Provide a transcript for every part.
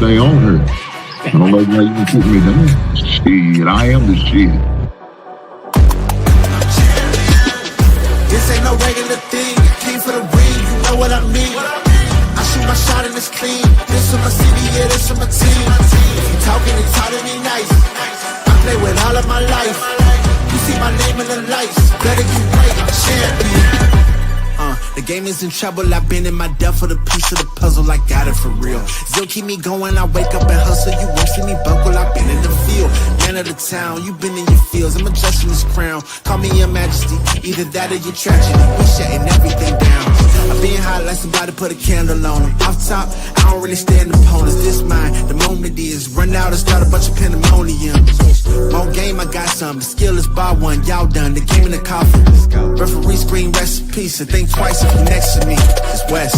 stay on her. I don't know why you can put me down. Shit, I am the shit. This ain't no regular thing. Came for the ring, you know what I mean. I shoot my shot and it's clean. This for my city, yeah, this for my team. If you talking, it's how to be nice. I play with all of my life. You see my name in the lights. Better get right, I'm champion. The game is in trouble, I've been in my depth for the piece of the puzzle, I got it for real. Still keep me going, I wake up and hustle, you won't see me buckle, I've been in the field. Man of the town, you been in your fields, I'm adjusting this crown. Call me your majesty, either that or your tragedy, we shutting everything down. I've been hot like somebody put a candle on them. Off top, I don't really stand opponents, this mine, the moment is run out and start a bunch of pandemonium. More game, I got some, the skill is bar one, y'all done, the game in the coffin. Referee screen recipe, so think twice if you next to me, it's West.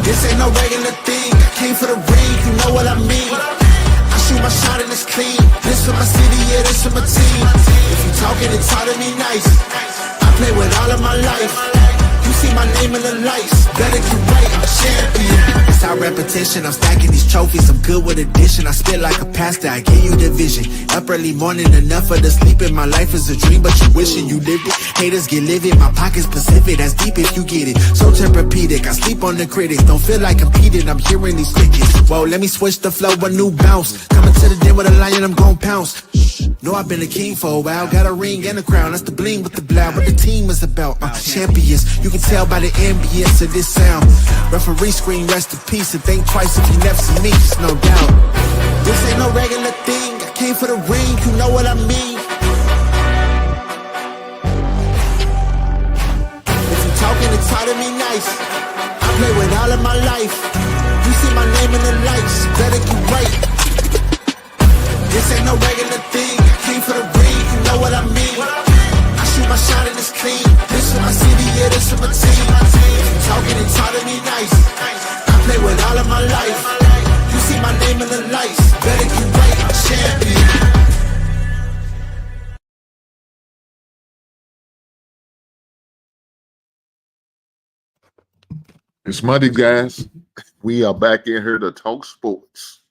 This ain't no regular thing, I came for the ring, you know what I mean. I shoot my shot and it's clean, this for my city, yeah, this for my team. If you talking, it's hard to be nice. I play with all of my life. You see my name in the lights, better get right, I'm champion. It's our repetition, I'm stacking these trophies, I'm good with addition. I spit like a pastor, I give you the vision. Up early morning, enough for the sleeping. My life is a dream, but you wishing you lived it. Haters get livid, my pocket's Pacific, that's deep if you get it. So Tempur-Pedic, I sleep on the critics. Don't feel like competing, I'm hearing these crickets. Whoa, let me switch the flow, a new bounce. Coming to the den with a lion, I'm gon' pounce. Know I've been a king for a while, got a ring and a crown. That's the bling with the blow, what the team is about. Champions, you can tell by the ambience of this sound. Referee screen, rest in peace, and think twice if you never see me, just no doubt. This ain't no regular thing, I came for the ring, you know what I mean. If you talking, it's hard to be nice. I play with all of my life. You see my name in the lights, better get right. This ain't no regular thing, I came for the ring, you know what I mean. I shoot my shot and it's clean, this for my city, yeah, this for my team. If you talking, it's hard to be nice. I play with all of my life. You see my name in the lights, better get right, I'm champion. It's Monday, guys. We are back in here to talk sports.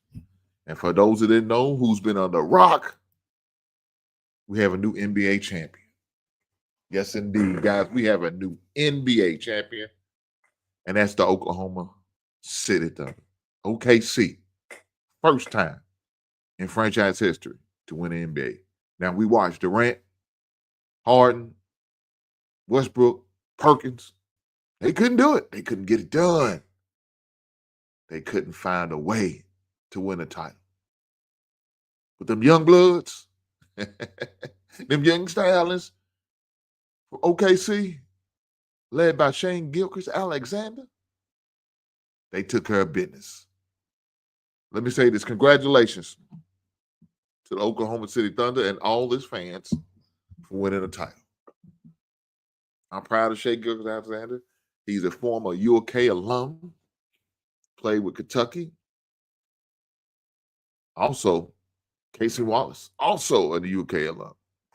And for those who didn't know who's been on the rock, we have a new NBA champion. Yes, indeed, guys. We have a new NBA champion, and that's the Oklahoma City Thunder. OKC. First time in franchise history to win the NBA. Now, we watched Durant, Harden, Westbrook, Perkins. They couldn't do it. They couldn't get it done. They couldn't find a way to win a title. But them young bloods, them young stallions from OKC, led by Shane Gilgeous-Alexander, they took care of business. Let me say this. Congratulations to the Oklahoma City Thunder and all its fans for winning a title. I'm proud of Shai Gilgeous-Alexander. He's a former UK alum, played with Kentucky. Also, Casey Wallace, also a UK alum.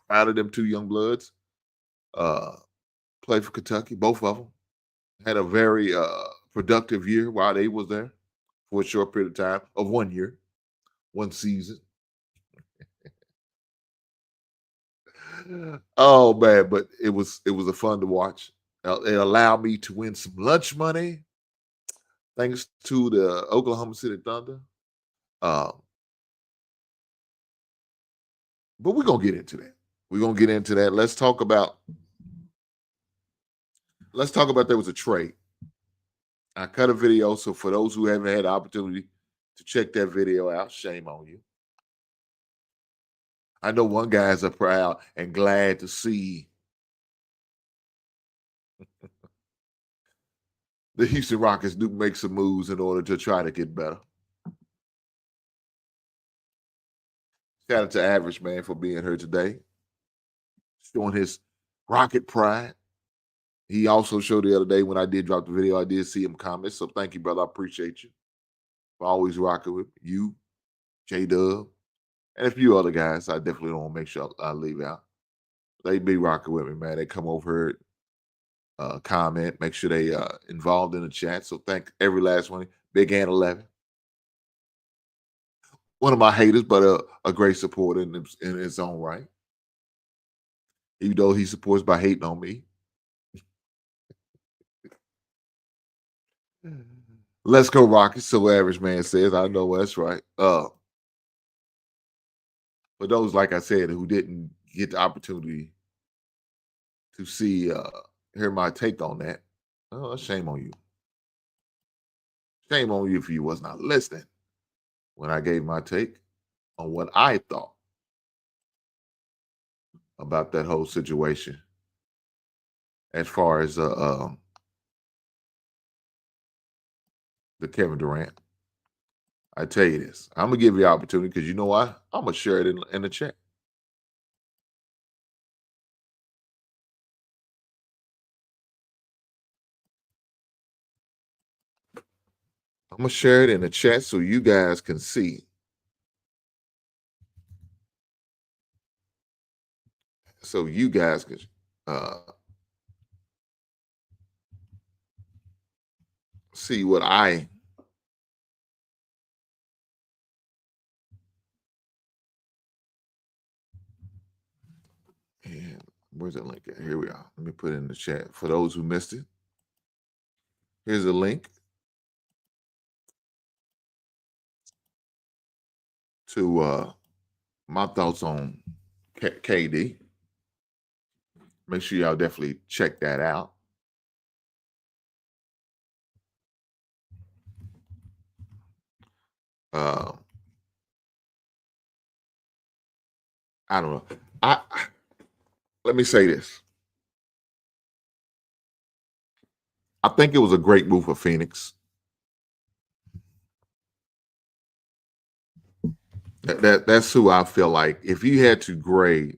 Proud of them two young bloods. Played for Kentucky, both of them. Had a very productive year while they was there for a short period of time of 1 year, one season. Oh man, but it was a fun to watch. It allowed me to win some lunch money, thanks to the Oklahoma City Thunder. But we're gonna get into that. We're gonna get into that. Let's talk about there was a trade. I cut a video, so for those who haven't had the opportunity to check that video out, shame on you. I know one guy's are proud and glad to see the Houston Rockets do make some moves in order to try to get better. Shout out to Average Man for being here today, showing his Rocket pride. He also showed the other day when I did drop the video, I did see him comment. So thank you, brother. I appreciate you for always rocking with you, J-Dub, and a few other guys. I definitely don't want to make sure I leave out. They be rocking with me, man. They come over here, comment, make sure they involved in the chat. So thank every last one. Big and 11. one of my haters, but a great supporter in his own right. Even though he supports by hating on me. Let's go Rockets, so average man says. I know that's right. For those, like I said, who didn't get the opportunity to hear my take on that, shame on you. Shame on you if you was not listening when I gave my take on what I thought about that whole situation as far as the Kevin Durant. I tell you this, I'm gonna give you the opportunity because you know why? I'm gonna share it in the chat. I'm gonna share it in the chat so you guys can see. So you guys can see what I and where's that link at? Here we are. Let me put it in the chat for those who missed it. Here's a link to my thoughts on KD. Make sure y'all definitely check that out. I don't know. Let me say this. I think it was a great move for Phoenix. That's who I feel like. If you had to grade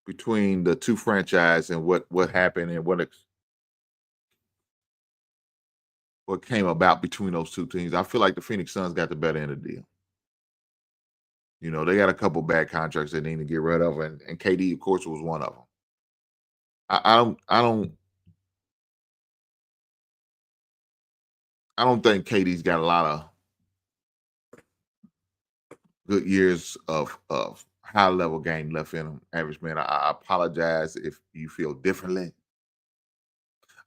between the two franchises and what happened and what came about between those two teams, I feel like the Phoenix Suns got the better end of the deal. You know, they got a couple bad contracts they need to get rid of, and KD, of course, was one of them. I don't think KD's got a lot of good years of high level game left in him. Average man, I apologize if you feel differently.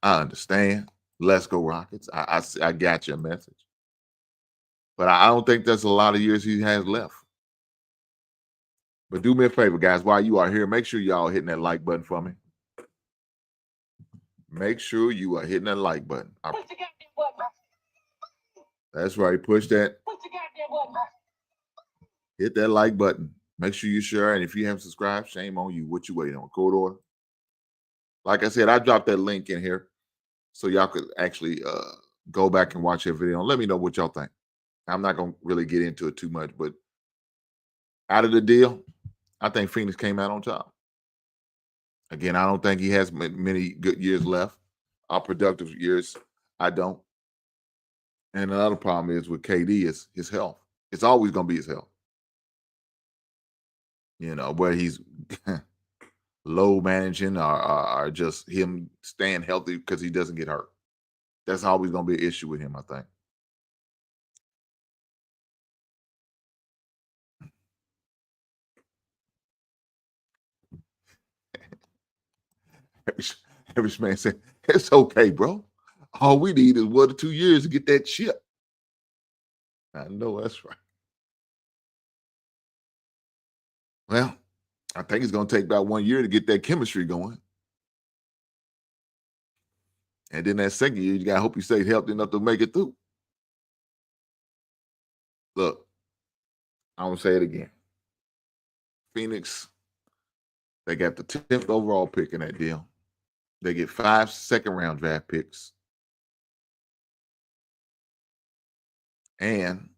I understand. Let's go Rockets. I got your message, but I don't think there's a lot of years he has left. But do me a favor, guys. While you are here, make sure y'all hitting that like button for me. Make sure you are hitting that like button. That's right. Push that. Hit that like button. Make sure you share. And if you haven't subscribed, shame on you. What you waiting on? Code order. Like I said, I dropped that link in here so y'all could actually go back and watch that video and let me know what y'all think. I'm not going to really get into it too much, but out of the deal, I think Phoenix came out on top. Again, I don't think he has many good years left. Productive years, I don't. And another problem is with KD is his health. It's always going to be his health. You know, where he's low managing or just him staying healthy because he doesn't get hurt. That's always going to be an issue with him, I think. Every man said, it's okay, bro. All we need is 1 to 2 years to get that chip. I know that's right. Well, I think it's going to take about 1 year to get that chemistry going. And then that second year, you got to hope you stay healthy enough to make it through. Look, I'm going to say it again. Phoenix, they got the 10th overall pick in that deal. They get 5 second-round draft picks. And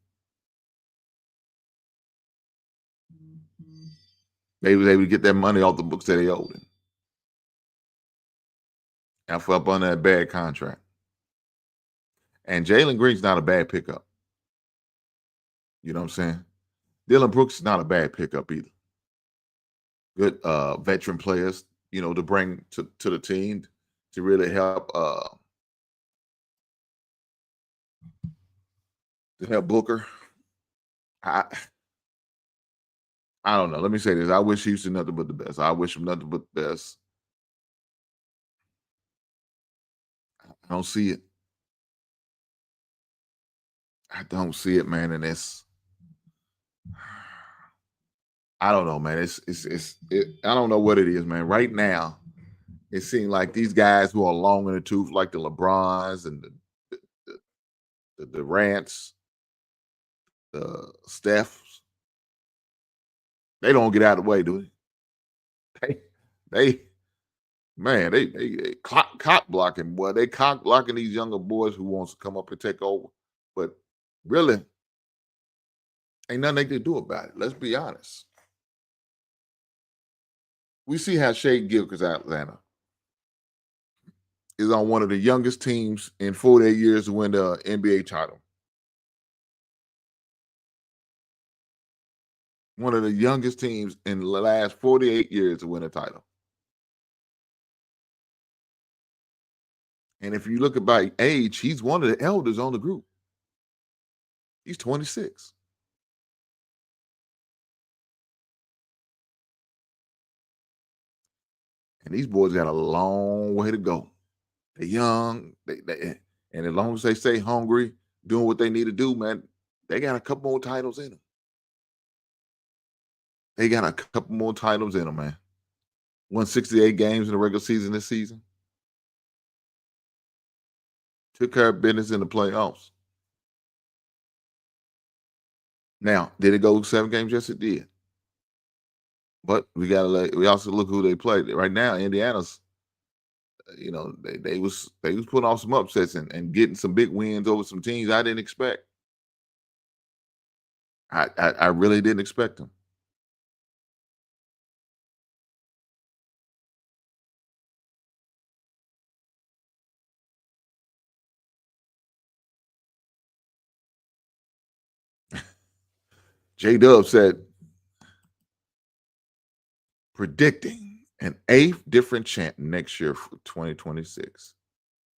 they was able to get that money off the books that they owed him. And for up on that bad contract. And Jalen Green's not a bad pickup. You know what I'm saying? Dylan Brooks is not a bad pickup either. Good veteran players, you know, to bring to the team to really help to help Booker. I don't know. Let me say this. I wish Houston nothing but the best. I wish him nothing but the best. I don't see it. I don't see it, man. And I don't know, man. I don't know what it is, man. Right now, it seems like these guys who are long in the tooth, like the LeBrons and the Durants, the Stephs, they don't get out of the way, do they? They man, they cock blocking, boy. They cock blocking these younger boys who wants to come up and take over. But really, ain't nothing they can do about it. Let's be honest. We see how Shai Gilgeous-Alexander is on one of the youngest teams in 48 years to win the NBA title. One of the youngest teams in the last 48 years to win a title. And if you look at by age, he's one of the elders on the group. He's 26. And these boys got a long way to go. They're young, and as long as they stay hungry, doing what they need to do, man, they got a couple more titles in them. They got a couple more titles in them, man. Won 68 games in the regular season this season. Took care of business in the playoffs. Now, did it go 7 games? Yes, it did. But we also look who they played. Right now, Indiana's, they was putting off some upsets and getting some big wins over some teams I didn't expect. I really didn't expect them. J-Dub said, predicting an 8th different champ next year for 2026.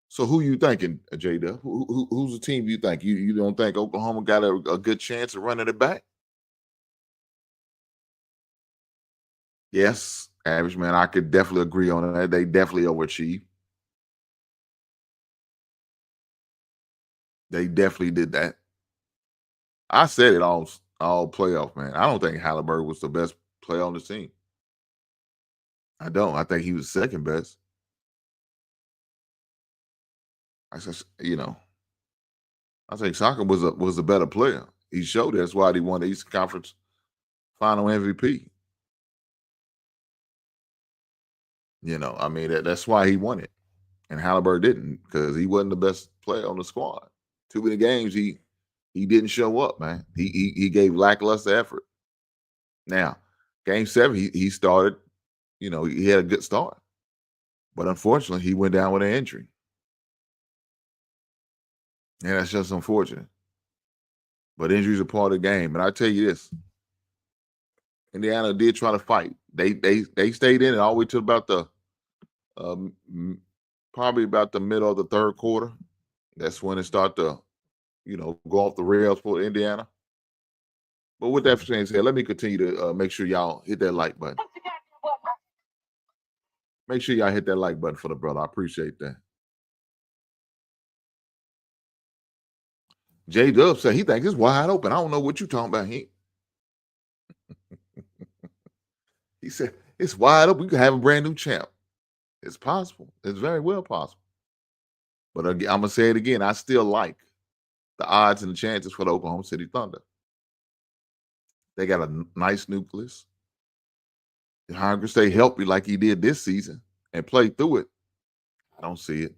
So who you thinking, J-Dub? Who's the team you think? You don't think Oklahoma got a good chance of running it back? Yes, average man. I could definitely agree on that. They definitely overachieved. They definitely did that. I said it all playoff, man. I don't think Haliburton was the best player on the team. I don't. I think he was second best. I think Saka was a better player. He showed that's why he won the Eastern Conference Final MVP. That's why he won it. And Haliburton didn't, because he wasn't the best player on the squad. Too many games he didn't show up, man. He gave lackluster effort. Now, game 7, he started, he had a good start. But unfortunately, he went down with an injury. And that's just unfortunate. But injuries are part of the game. And I tell you this, Indiana did try to fight. They stayed in it all the way to about probably about the middle of the third quarter. That's when it started to, go off the rails for Indiana. But with that being said, let me continue to make sure y'all hit that like button. Make sure y'all hit that like button for the brother. I appreciate that. J-Dub said he thinks it's wide open. I don't know what you're talking about. He said it's wide open. We could have a brand new champ. It's possible. It's very well possible. But again, I'm going to say it again. I still like the odds and the chances for the Oklahoma City Thunder. They got a nice nucleus. If Hunger stay healthy like he did this season and play through it, I don't see it.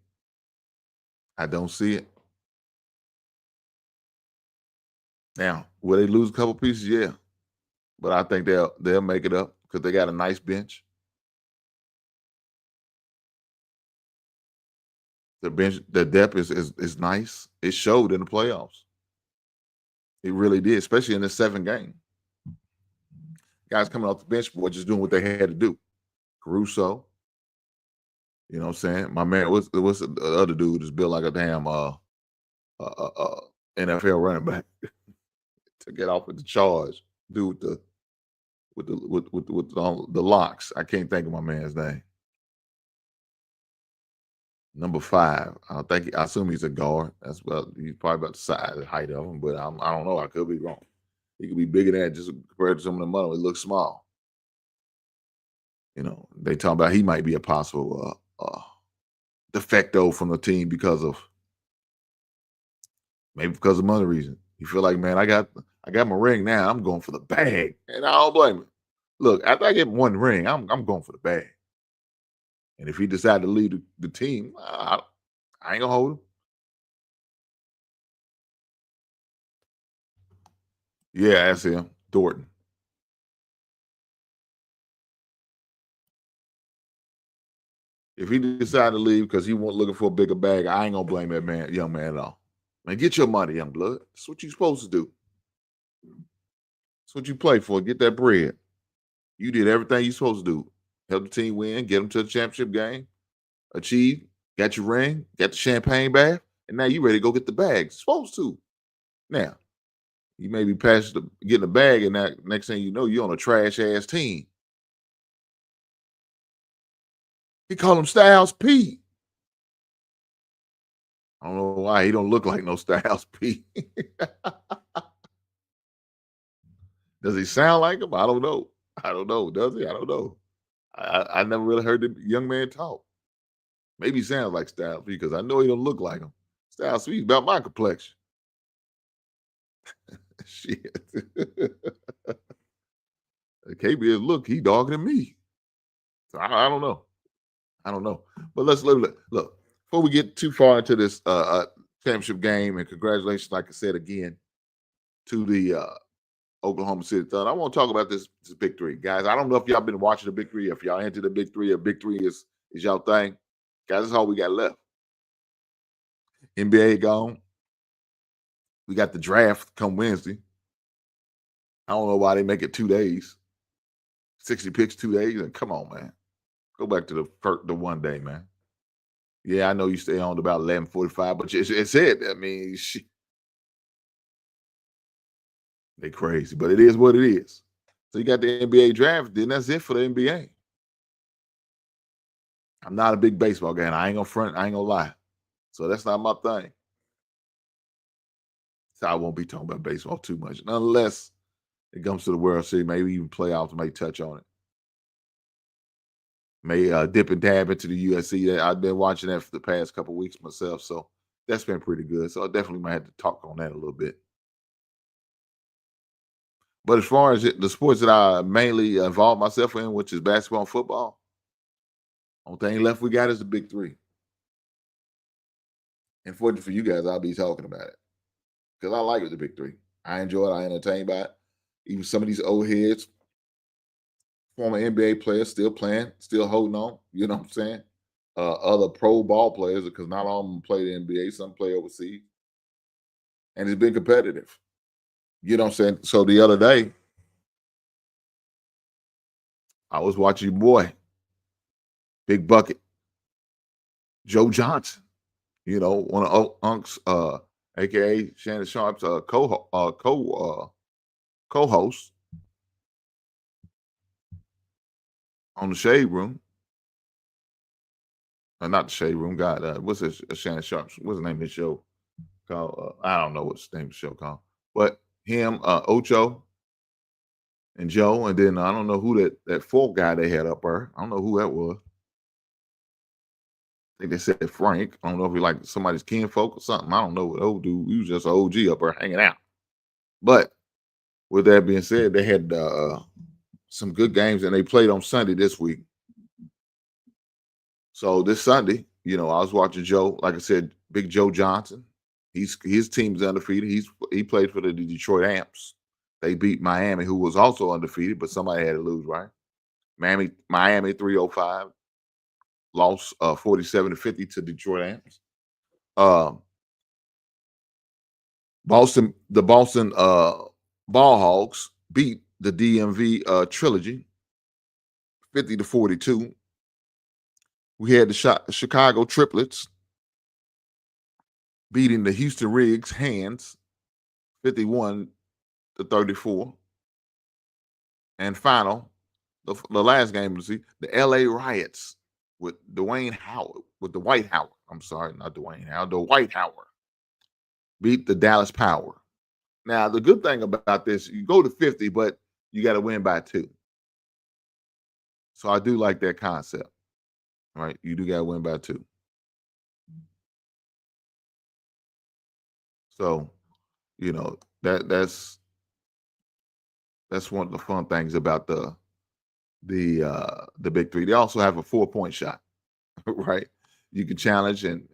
I don't see it. Now, will they lose a couple pieces? Yeah. But I think they'll make it up because they got a nice bench. The bench, the depth is nice. It showed in the playoffs. It really did, especially in the 7th game. Guys coming off the bench were just doing what they had to do. Caruso, you know what I'm saying? My man, what's the other dude that's built like a damn NFL running back to get off with the charge. Dude with the locks. I can't think of my man's name. Number 5. I assume he's a guard. That's about he's probably about the size and height of him, but I don't know. I could be wrong. He could be bigger than that just compared to some of the models. He looks small. They talk about he might be a possible defecto from the team because of money reason. You feel like, man, I got my ring now. I'm going for the bag, and I don't blame him. Look, after I get one ring, I'm going for the bag. And if he decided to leave the team, I ain't gonna hold him. Yeah, that's him, Thornton. If he decided to leave because he wasn't looking for a bigger bag, I ain't gonna blame that young man at all. Man, get your money, young blood. That's what you're supposed to do. That's what you play for. Get that bread. You did everything you're supposed to do. Help the team win, get them to the championship game, achieve, got your ring, got the champagne bath, and now you ready to go get the bag. Supposed to. Now, you may be past getting the bag, and that next thing you know, you're on a trash ass team. He called him Styles P. I don't know why he don't look like no Styles P. Does he sound like him? I don't know. Does he? I don't know. I never really heard the young man talk. Maybe he sounds like Styles P because I know he don't look like him. Styles P is about my complexion. Shit. KB look, he darker than me. So I don't know. But let's look. Before we get too far into this championship game, and congratulations, like I said again, to the Oklahoma City Thunder. I want to talk about this Big Three, guys. I don't know if y'all been watching the Big Three, if y'all into the Big Three, or Big Three is y'all thing. Guys, that's all we got left. NBA gone. We got the draft come Wednesday. I don't know why they make it 2 days. 60 picks 2 days. And come on, man. Go back to the 1 day, man. Yeah, I know you stay on to about 11:45, but it's it. I mean, they crazy, but it is what it is. So you got the NBA draft, then that's it for the NBA. I'm not a big baseball guy. I ain't gonna front. I ain't gonna lie. So that's not my thing. So I won't be talking about baseball too much, unless it comes to the World Series. Maybe even playoffs may touch on it. May dip and dab into the USC. I've been watching that for the past couple of weeks myself, so that's been pretty good. So I definitely might have to talk on that a little bit. But as far as the sports that I mainly involve myself in, which is basketball and football, only thing left we got is the Big Three. And fortunately for you guys, I'll be talking about it because I like the Big Three. I enjoy it. I entertained by it. Even some of these old heads, former NBA players, still playing, still holding on. You know what I'm saying? Other pro ball players, because not all of them play the NBA. Some play overseas, and it's been competitive. You know what I'm saying? So the other day, I was watching your boy, Big Bucket, Joe Johnson. You know, one of Unc's, aka Shannon Sharp's co-host on the Shade Room. Not the Shade Room. God, what's this? Shannon Sharp's. What's the name of the show called? I don't know what's the name of the show called. But him, Ocho, and Joe, and then I don't know who that fourth guy they had up there. I don't know who that was. I think they said Frank. I don't know if he like somebody's kinfolk or something. I don't know what old dude. He was just an OG up there hanging out. But with that being said, they had some good games, and they played on Sunday this week. So this Sunday, I was watching Joe. Like I said, Big Joe Johnson. His team's undefeated. He played for the Detroit Amps. They beat Miami, who was also undefeated, but somebody had to lose, right? Miami 305 lost 47-50 to Detroit Amps. The Boston Ball Hogs beat the DMV Trilogy 50-42. We had the Chicago Triplets beating the Houston Riggs Hands 51-34. And final, the last game of the season, the LA Riots with Dwayne Howard, with the White Howard. I'm sorry, not Dwayne Howard, the White Howard beat the Dallas Power. Now, the good thing about this, you go to 50, but you got to win by 2. So I do like that concept, right? You do got to win by 2. So, that's one of the fun things about the big 3. They also have a 4-point shot, right? You can challenge and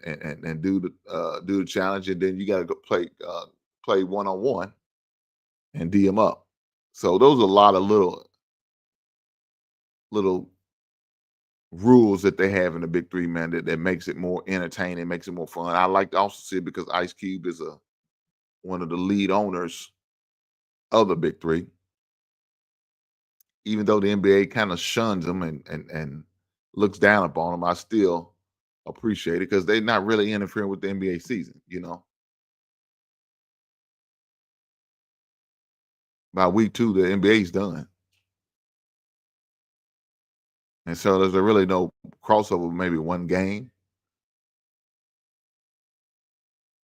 do the challenge, and then you got to go play 1-on-1 and D them up. So those are a lot of little rules that they have in the big 3, man, that makes it more entertaining, makes it more fun. I like to also see it because Ice Cube is one of the lead owners of the big 3. Even though the NBA kind of shuns them and looks down upon them, I still appreciate it because they're not really interfering with the NBA season, By week 2, the NBA's done. And so there's really no crossover, maybe 1 game.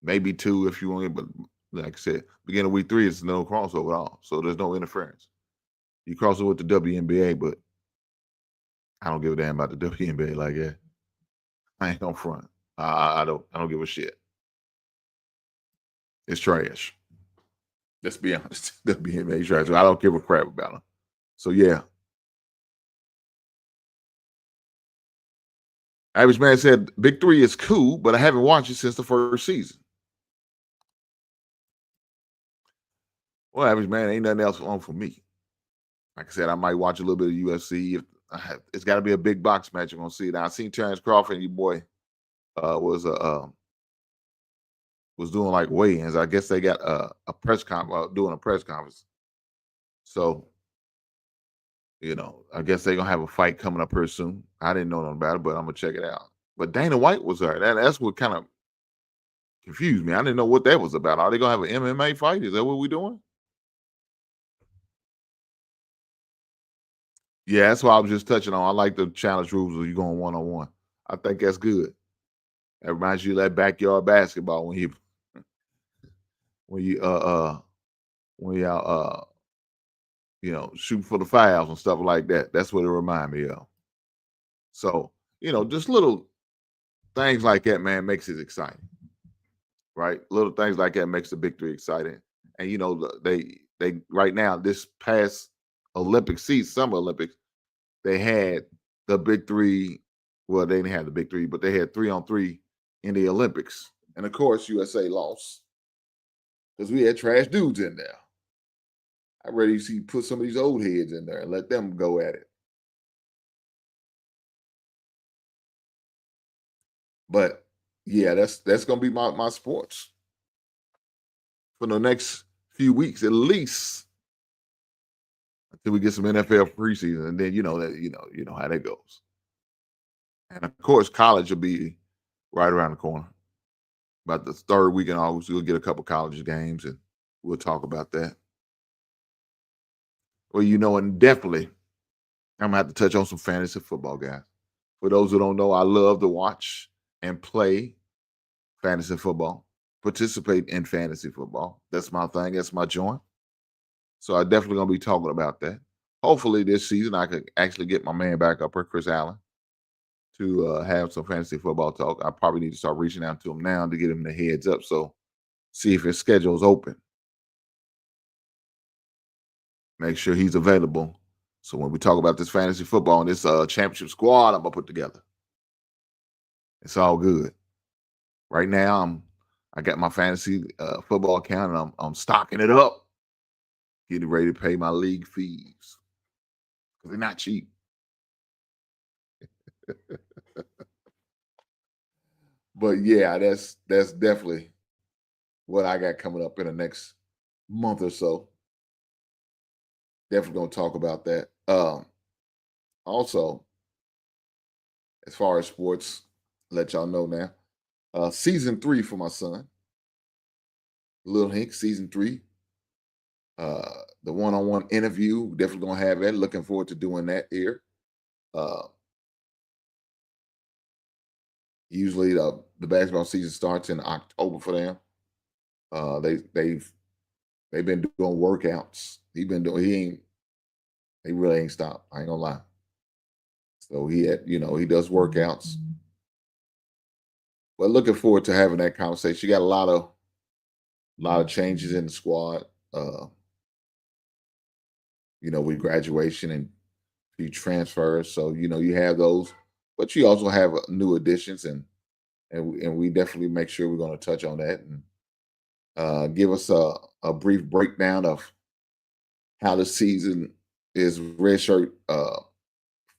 Maybe 2 if you want, but like I said, beginning of week 3, it's no crossover at all. So there's no interference. You cross over with the WNBA, but I don't give a damn about the WNBA like that. I ain't gonna front. I don't give a shit. It's trash. Let's be honest. WNBA is trash. I don't give a crap about them. So yeah. Average Man said, Big 3 is cool, but I haven't watched it since the first season. Well, Average Man, ain't nothing else on for me. Like I said, I might watch a little bit of UFC. It's got to be a big box match. I'm gonna see it. Now, I seen Terrence Crawford and your boy was doing like weigh-ins. I guess they got a press conference, doing a press conference. So, I guess they're gonna have a fight coming up here soon. I didn't know nothing about it, but I'm gonna check it out. But Dana White was there. That's what kind of confused me. I didn't know what that was about. Are they gonna have an MMA fight? Is that what we're doing? Yeah, that's why I was just touching on. I like the challenge rules where you're going 1-on-1. I think that's good. That reminds you of that backyard basketball when you out shooting for the fouls and stuff like that. That's what it remind me of. So, just little things like that, man, makes it exciting. Right? Little things like that makes the big 3 exciting. And they right now, this past Olympic season, Summer Olympics, they had the big 3. Well, they didn't have the big 3, but they had 3-on-3 in the Olympics. And of course, USA lost because we had trash dudes in there. I'd rather see put some of these old heads in there and let them go at it. But yeah, that's gonna be my sports for the next few weeks at least until we get some NFL preseason, and then you know how that goes. And of course, college will be right around the corner. About the 3rd week in August, we'll get a couple college games, and we'll talk about that. Well, and definitely, I'm gonna have to touch on some fantasy football, guys. For those who don't know, I love to watch and play fantasy football, participate in fantasy football. That's my thing. That's my joint. So I definitely gonna be talking about that. Hopefully this season I could actually get my man back up here, Chris Allen, to have some fantasy football talk. I probably need to start reaching out to him now to get him the heads up. So see if his schedule is open. Make sure he's available. So when we talk about this fantasy football and this championship squad I'm gonna put together, it's all good. Right now, I got my fantasy football account and I'm stocking it up, getting ready to pay my league fees because they're not cheap. But yeah, that's definitely what I got coming up in the next month or so. Definitely gonna talk about that. Also, as far as sports, let y'all know now. Season 3 for my son, Lil Hink, season 3 The one-on-one interview, definitely gonna have that. Looking forward to doing that here. Uh, Usually the basketball season starts in October for them. They've been doing workouts. He really ain't stopped. I ain't gonna lie. So he does workouts. But looking forward to having that conversation. You got a lot of changes in the squad. With graduation and few transfers. So you have those, but you also have new additions, and we definitely make sure we're going to touch on that and give us a brief breakdown of how the season is redshirt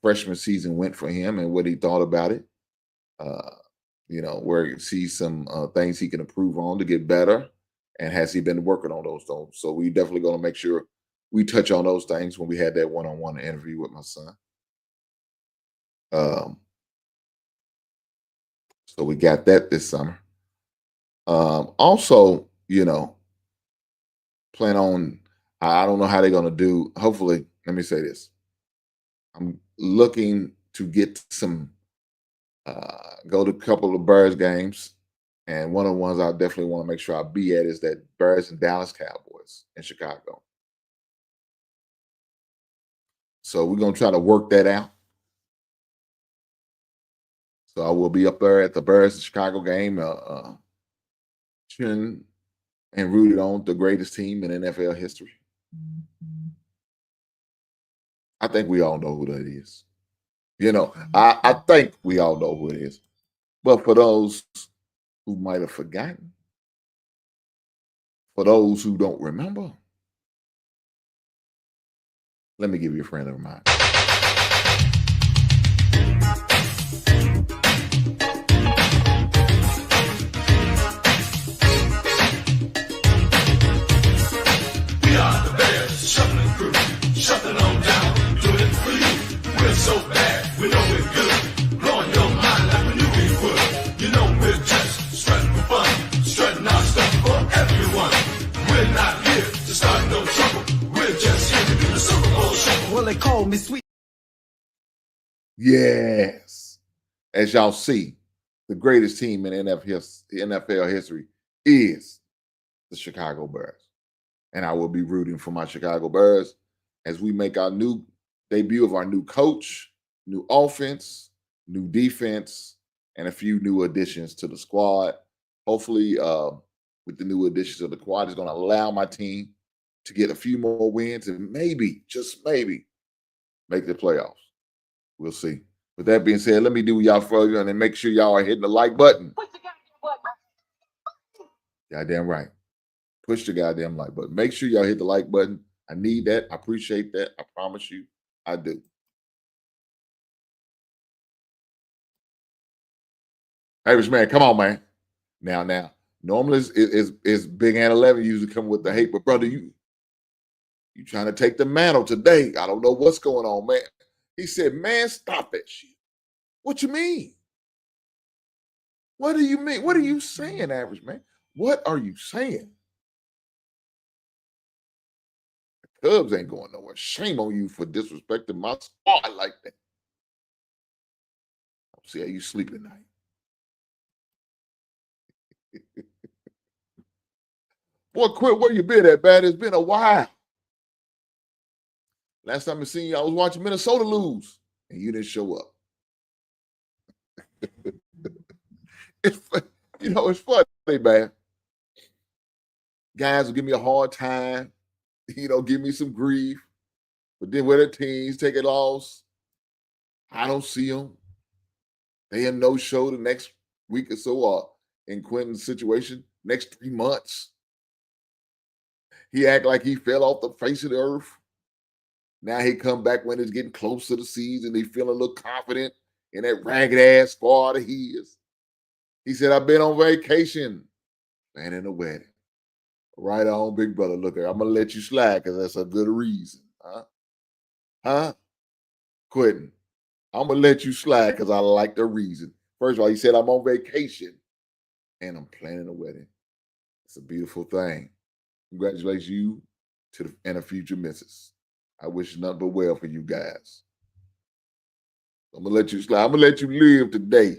freshman season went for him and what he thought about it. Where he sees some things he can improve on to get better, and has he been working on those things? So we definitely going to make sure we touch on those things when we had that one-on-one interview with my son. So we got that this summer. Also, plan on. I don't know how they're going to do. Hopefully, let me say this. I'm looking to get some. Go to a couple of Bears games, and one of the ones I definitely want to make sure I be at is that Bears and Dallas Cowboys in Chicago. So we're gonna try to work that out. So I will be up there at the Bears and Chicago game, cheering and rooted on the greatest team in NFL history. I think we all know who that is. I think we all know who it is. But for those who might have forgotten, for those who don't remember, let me give you a friend of mine. We are the Bears, shuffling crew, shuffling on down, doing it for you. We're so bad, we know we're good, blowing your mind like we knew we would. We're just strutting for fun, strutting our stuff for everyone. We're not here to start no trouble. We're just here to do the Super Bowl shuffle. Well, they call me sweet. Yes. As y'all see, the greatest team in NFL history is the Chicago Bears. And I will be rooting for my Chicago Bears as we make our new debut of our new coach, new offense, new defense, and a few new additions to the squad. Hopefully, with the new additions of the squad, is going to allow my team to get a few more wins and maybe, just maybe, make the playoffs. We'll see. With that being said, let me do y'all further and then make sure y'all are hitting the like button. Push the goddamn button. Goddamn right. Push the goddamn like button. Make sure y'all hit the like button. I need that. I appreciate that. I promise you, I do. Hey, man, come on, man. Now. Normally, it's Big Ant 11 usually come with the hate, but brother, you trying to take the mantle today. I don't know what's going on, man. He said, man, stop that shit. What you mean? What do you mean? What are you saying, average man? What are you saying? The Cubs ain't going nowhere. Shame on you for disrespecting my squad like that. I'll see how you sleep at night. Boy, quit where you been at, man. It's been a while. Last time I seen you, I was watching Minnesota lose, and you didn't show up. It's funny, man. Guys will give me a hard time, give me some grief. But then when their teams take a loss, I don't see them. They in no show the next week or so, or in Quentin's situation, next 3 months. He act like he fell off the face of the earth. Now he come back when it's getting close to the season. He feeling a little confident in that ragged ass squad of his. He said, I've been on vacation. Planning a wedding. Right on, big brother. Look, I'm going to let you slide because that's a good reason. Huh? Quentin, I'm going to let you slide because I like the reason. First of all, he said, I'm on vacation and I'm planning a wedding. It's a beautiful thing. Congratulations you and the future misses. I wish nothing but well for you guys. I'm gonna let you slide. I'm gonna let you live today.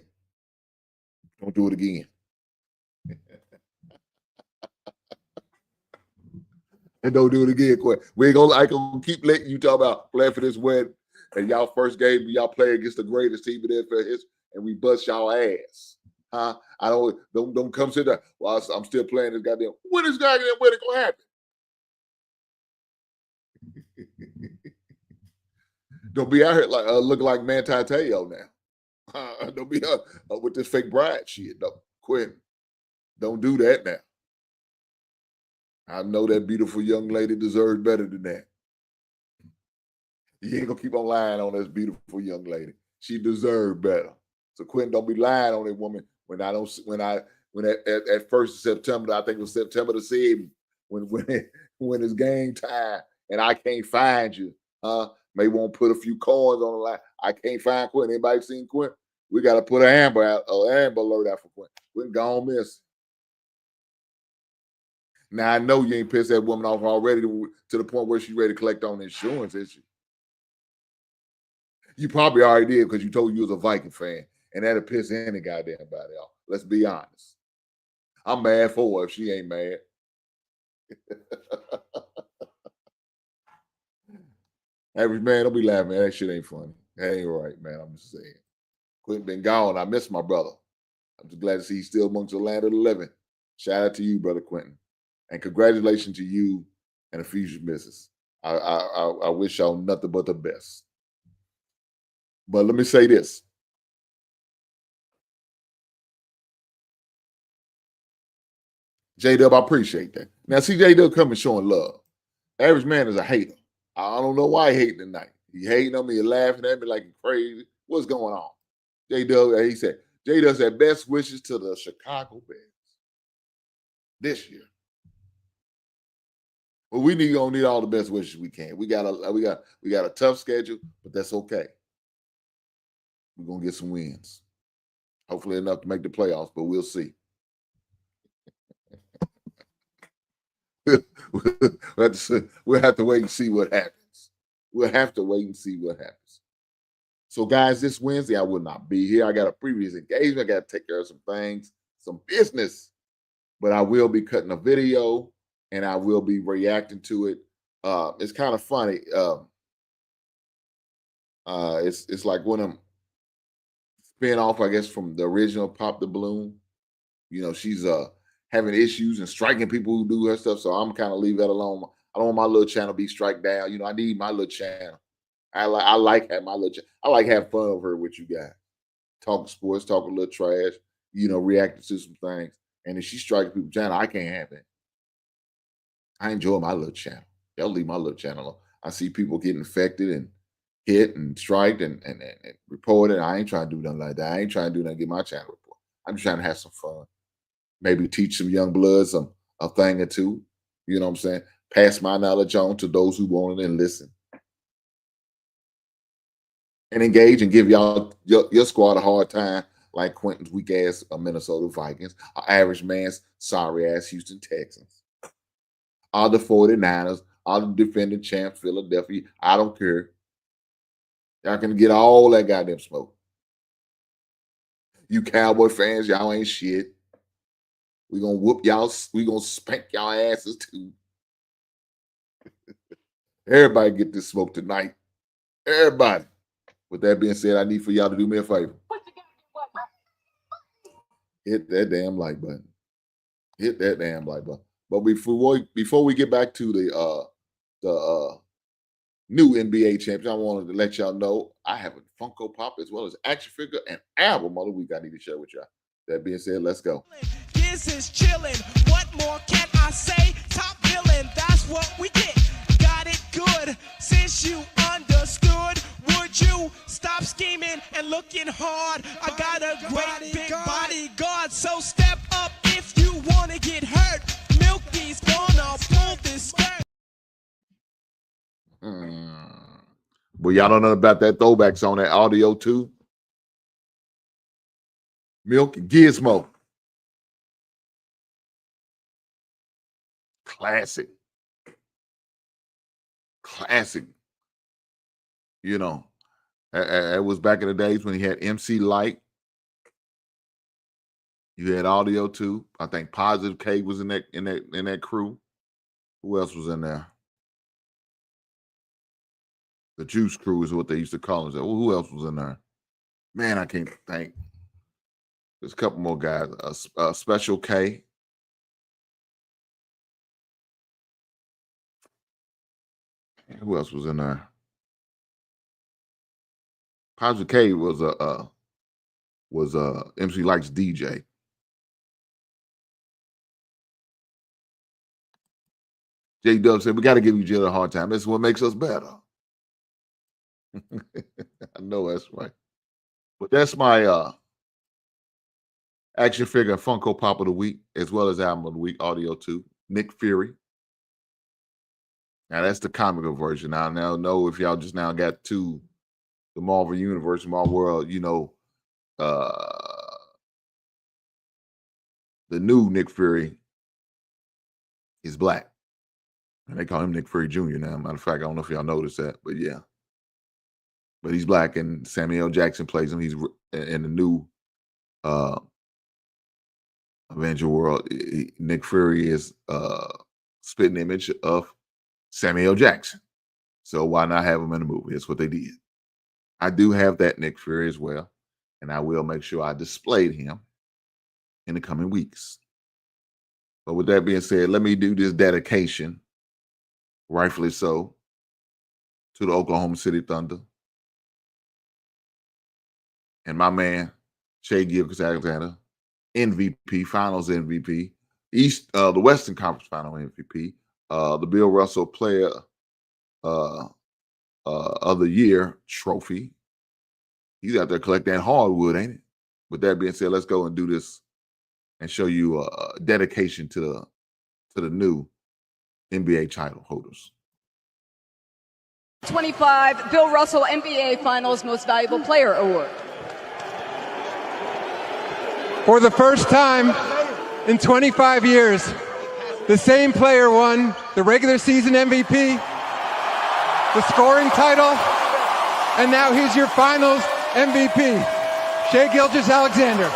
Don't do it again. And don't do it again, quick. We ain't gonna. I gonna keep letting you talk about playing for this wedding. And y'all first game, y'all play against the greatest team in NFL history, and we bust y'all ass. Huh? I don't come sit there. Well, I'm still playing this goddamn. When is goddamn wedding gonna happen? Don't be out here like looking like Manti Te'o now. Don't be with this fake bride shit. No, quit. Don't do that now. I know that beautiful young lady deserves better than that. You ain't gonna keep on lying on this beautiful young lady. She deserves better. So Quentin, don't be lying on that woman when at first of September, I think it was September the 7th, when it's game time and I can't find you. May want to put a few coins on the line. I can't find Quentin. Anybody seen Quentin? We got to put an amber alert out for Quentin. Quentin gone miss. Now I know you ain't pissed that woman off already to the point where she's ready to collect on insurance, is she? You probably already did because you told you was a Viking fan, and that'll piss any goddamn body off. Let's be honest. I'm mad for her if she ain't mad. Average man, don't be laughing, man. That shit ain't funny. That ain't right, man. I'm just saying. Quentin been gone. I miss my brother. I'm just glad to see he's still amongst the land of the living. Shout out to you, brother Quentin. And congratulations to you and the future missus. I wish y'all nothing but the best. But let me say this. J-Dub, I appreciate that. Now, see J-Dub coming showing love. Average man is a hater. I don't know why he hating tonight. He hating on me and laughing at me like he's crazy. What's going on? J-Dub, he said, J-Dub said best wishes to the Chicago Bears this year. Well, gonna need all the best wishes we can. We got a tough schedule, but that's okay. We're gonna get some wins. Hopefully enough to make the playoffs, but we'll see. We'll have to wait and see what happens. We'll have to wait and see what happens. So, guys, this Wednesday I will not be here. I got a previous engagement. I got to take care of some things, some business. But I will be cutting a video and I will be reacting to it. It's kind of funny. It's like one of them spin off, I guess, from the original Pop the Balloon. You know, she's having issues and striking people who do her stuff. So I'm kind of leave that alone. I don't want my little channel be strike down. You know, I need my little channel. I like having my little channel. I like having fun over here with you guys. Talking sports, talking a little trash, you know, reacting to some things. And if she striking people's channel, I can't have it. I enjoy my little channel. They'll leave my little channel alone. I see people getting infected and hit and striked and reported. I ain't trying to do nothing like that. I ain't trying to do nothing to get my channel report. I'm just trying to have some fun. Maybe teach some young bloods a thing or two. You know what I'm saying? Pass my knowledge on to those who want it and listen. And engage and give y'all your squad a hard time, like Quentin's weak ass Minnesota Vikings, average man's sorry ass Houston Texans, all the 49ers, all the defending champs, Philadelphia. I don't care. Y'all can get all that goddamn smoke. You Cowboy fans, y'all ain't shit. We gonna whoop y'all. We gonna spank y'all asses too. Everybody get this smoke tonight. Everybody. With that being said, I need for y'all to do me a favor. Hit that damn like button. Hit that damn like button. But before we get back to the new NBA champion, I wanted to let y'all know I have a Funko Pop as well as action figure and album of the week I need to share with y'all. That being said, let's go. This is chillin'. What more can I say? Top Billin, that's what we get. Got it good. Since you understood, would you stop scheming and looking hard? I got a great big bodyguard, so step up if you wanna get hurt. Milky's gonna pull this skirt. Well, y'all don't know about that throwback song, that audio too. Milk and Gizmo. Classic. classic. You know, it was back in the days when he had MC Light. You had Audio too. I think Positive K was in that crew. Who else was in there? The Juice Crew is what they used to call them. Well, who else was in there? Man, I can't think. There's a couple more guys. Special K. Who else was in there? Positive K was MC Light's DJ. J Dub said, "We got to give each other a hard time. This is what makes us better." I know that's right. But that's my action figure Funko Pop of the week, as well as album of the week, Audio 2. Nick Fury. Now that's the comical version. I now know if y'all just now got to the Marvel Universe, Marvel World, you know, the new Nick Fury is black. And they call him Nick Fury Jr. now. Matter of fact, I don't know if y'all noticed that, but yeah. But he's black, and Samuel L. Jackson plays him. He's in the new Avenger world. Nick Fury is spitting image of Samuel L. Jackson. So why not have him in the movie? That's what they did. I do have that Nick Fury as well, and I will make sure I displayed him in the coming weeks. But with that being said, let me do this dedication, rightfully so, to the Oklahoma City Thunder and my man, Shai Gilgeous-Alexander, MVP, Finals MVP, the Western Conference Final MVP, the Bill Russell Player of the Year trophy. He's out there collecting that hardwood, ain't it? With that being said, let's go and do this and show you a dedication to the new NBA title holders. 25 Bill Russell NBA Finals Most Valuable Player Award. For the first time in 25 years, the same player won the regular season MVP, the scoring title, and now he's your Finals MVP, Shai Gilgeous-Alexander.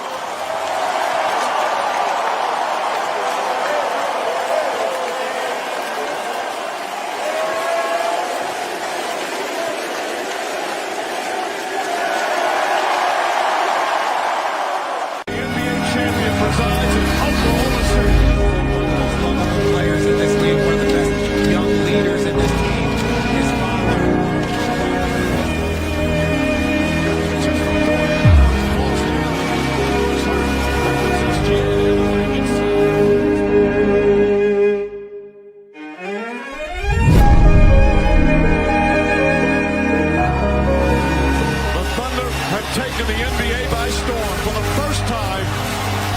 Taken the NBA by storm. For the first time,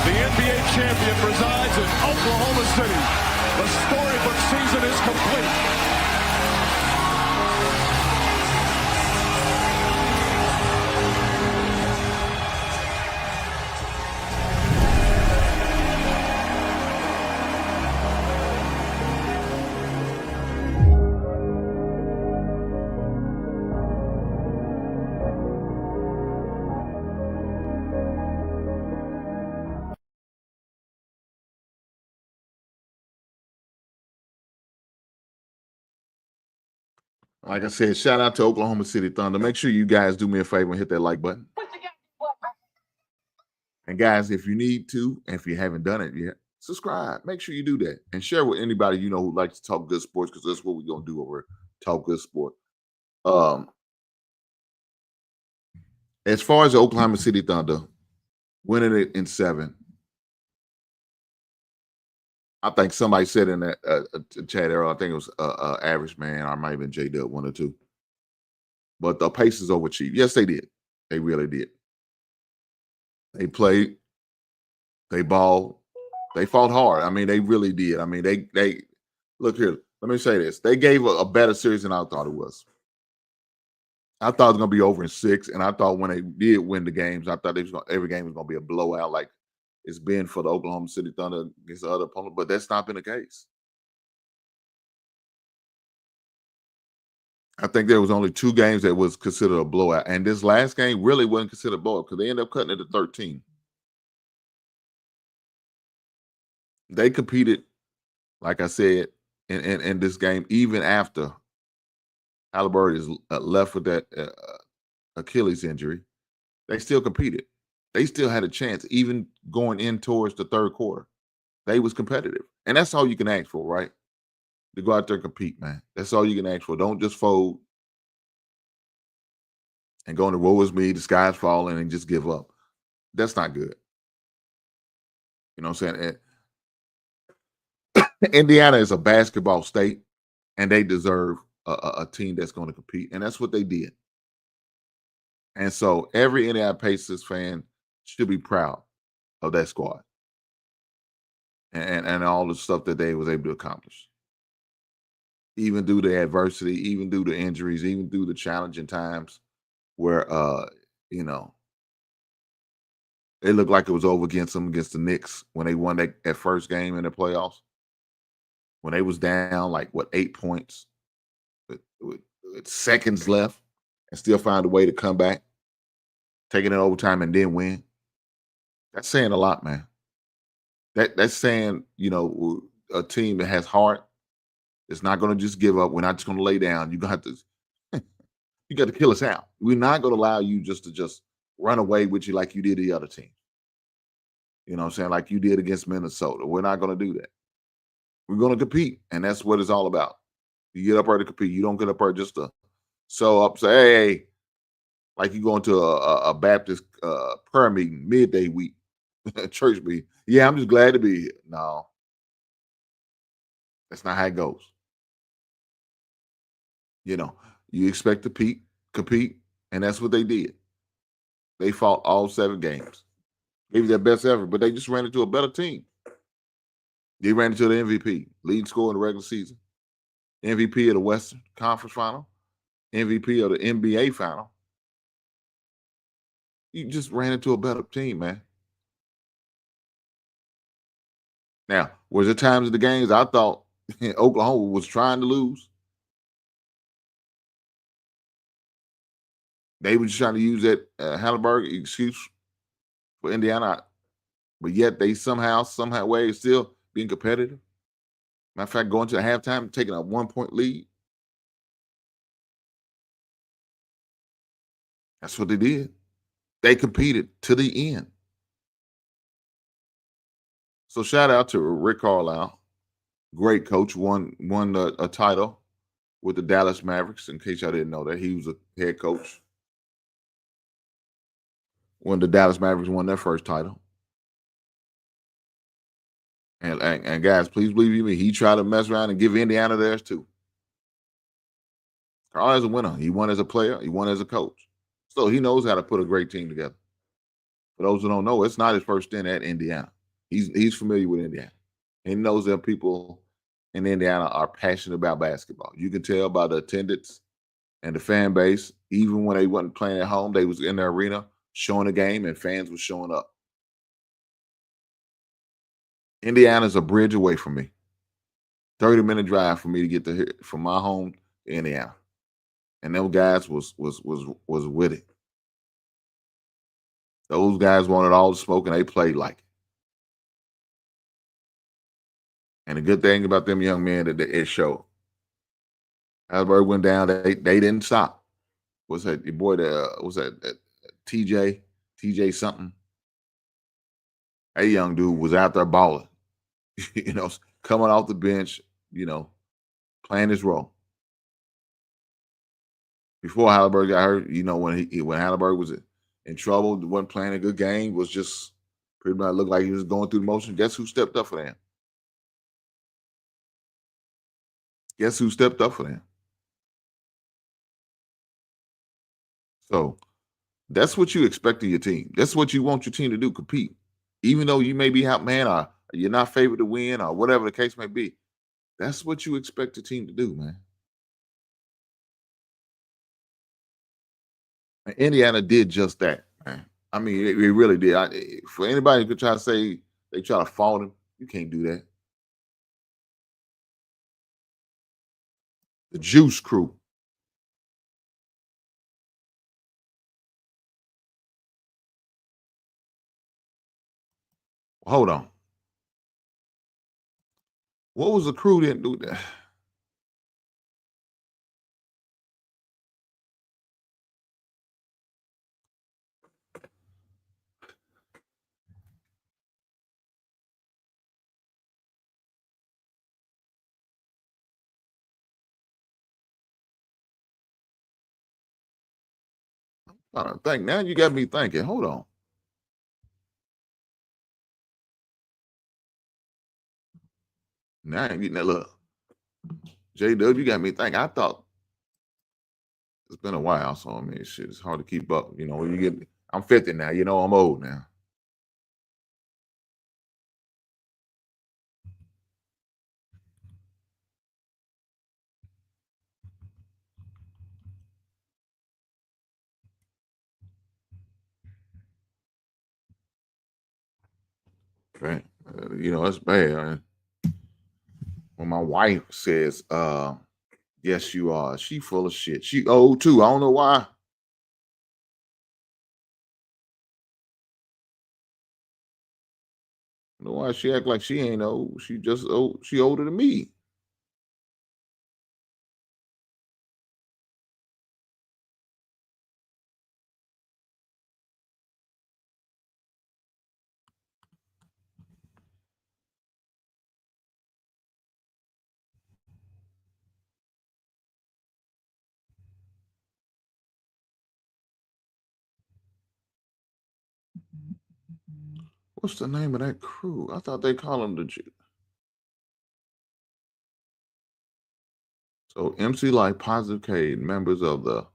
the NBA champion resides in Oklahoma City. The storybook season is complete. Like I said, shout out to Oklahoma City Thunder. Make sure you guys do me a favor and hit that like button. And guys, if you need to, and if you haven't done it yet, subscribe. Make sure you do that. And share with anybody you know who likes to talk good sports, because that's what we're going to do over here. Talk good sport. As far as the Oklahoma City Thunder winning it in 7, I think somebody said in that chat earlier, I think it was Average Man, or might have been J-Dub, 1 or 2. But the Pacers overachieved. Yes, they did. They really did. They played. They balled. They fought hard. I mean, they really did. I mean, they look here. Let me say this. They gave a better series than I thought it was. I thought it was going to be over in 6, and I thought when they did win the games, I thought every game was going to be a blowout like it's been for the Oklahoma City Thunder against the other opponent, but that's not been the case. I think there was only 2 games that was considered a blowout, and this last game really wasn't considered a blowout because they ended up cutting it to 13. They competed, like I said, in this game, even after Haliburton is left with that Achilles injury. They still competed. They still had a chance, even going in towards the third quarter. They was competitive, and that's all you can ask for, right? To go out there and compete, man. That's all you can ask for. Don't just fold and go in the woe is me, the sky's falling, and just give up. That's not good. You know what I'm saying? Indiana is a basketball state, and they deserve a team that's going to compete, and that's what they did. And so every Indiana Pacers fan should be proud of that squad and all the stuff that they was able to accomplish. Even through the adversity, even through the injuries, even through the challenging times where you know, it looked like it was over against them against the Knicks when they won that first game in the playoffs. When they was down like 8 points with seconds left and still find a way to come back, taking it overtime and then win. That's saying a lot, man. That's saying, a team that has heart. It's not going to just give up. We're not just going to lay down. You got to you got to kill us out. We're not going to allow you just to run away with you like you did the other team. You know what I'm saying? Like you did against Minnesota. We're not going to do that. We're going to compete, and that's what it's all about. You get up there to compete. You don't get up there just to show up, say, hey, like you going to a Baptist prayer meeting, midday week, church meeting. Yeah, I'm just glad to be here. No, that's not how it goes. You expect to compete, and that's what they did. They fought all 7 games. Gave their best effort, but they just ran into a better team. They ran into the MVP, leading scorer in the regular season, MVP of the Western Conference Final, MVP of the NBA Final. You just ran into a better team, man. Now, was there times in the games I thought Oklahoma was trying to lose? They were just trying to use that Haliburton excuse for Indiana, but yet they somehow way still being competitive. Matter of fact, going to the halftime, taking a 1-point lead. That's what they did. They competed to the end. So shout out to Rick Carlisle, great coach, won a title with the Dallas Mavericks. In case y'all didn't know that, he was a head coach when the Dallas Mavericks won their first title. And guys, please believe me, he tried to mess around and give Indiana theirs too. Carl is a winner. He won as a player. He won as a coach. So he knows how to put a great team together. For those who don't know, it's not his first stint at Indiana. He's familiar with Indiana. He knows that people in Indiana are passionate about basketball. You can tell by the attendance and the fan base. Even when they wasn't playing at home, they was in the arena showing the game, and fans were showing up. Indiana's a bridge away from me. 30-minute drive for me to get to here from my home to Indiana. And those guys was with it. Those guys wanted all the smoke, and they played like it. And the good thing about them young men that it showed. Haliburton went down. They didn't stop. What's that? Your boy, what's that? TJ something. That young dude was out there balling. Coming off the bench, playing his role. Before Haliburton got hurt, when Haliburton was in trouble, wasn't playing a good game, was just pretty much looked like he was going through the motion. Guess who stepped up for them? Guess who stepped up for them? So that's what you expect of your team. That's what you want your team to do, compete. Even though you may be out, man, or you're not favored to win, or whatever the case may be. That's what you expect the team to do, man. And Indiana did just that, man. I mean, it really did. For anybody who could try to say they try to fault him, you can't do that. The Juice Crew. Hold on. What was the crew didn't do that? I don't think now you got me thinking. Hold on. Now I ain't getting that look. JW, you got me thinking. I thought it's been a while, so I mean, shit, it's hard to keep up. You know, when you get, I'm 50 now. You know, I'm old now. Right? You know, it's bad. When my wife says, "Yes, you are," she full of shit. She old too. I don't know why. I don't know why she act like she ain't old. She just old. She older than me. What's the name of that crew? I thought they call them the Jew. So MC Light, Positive K, members of the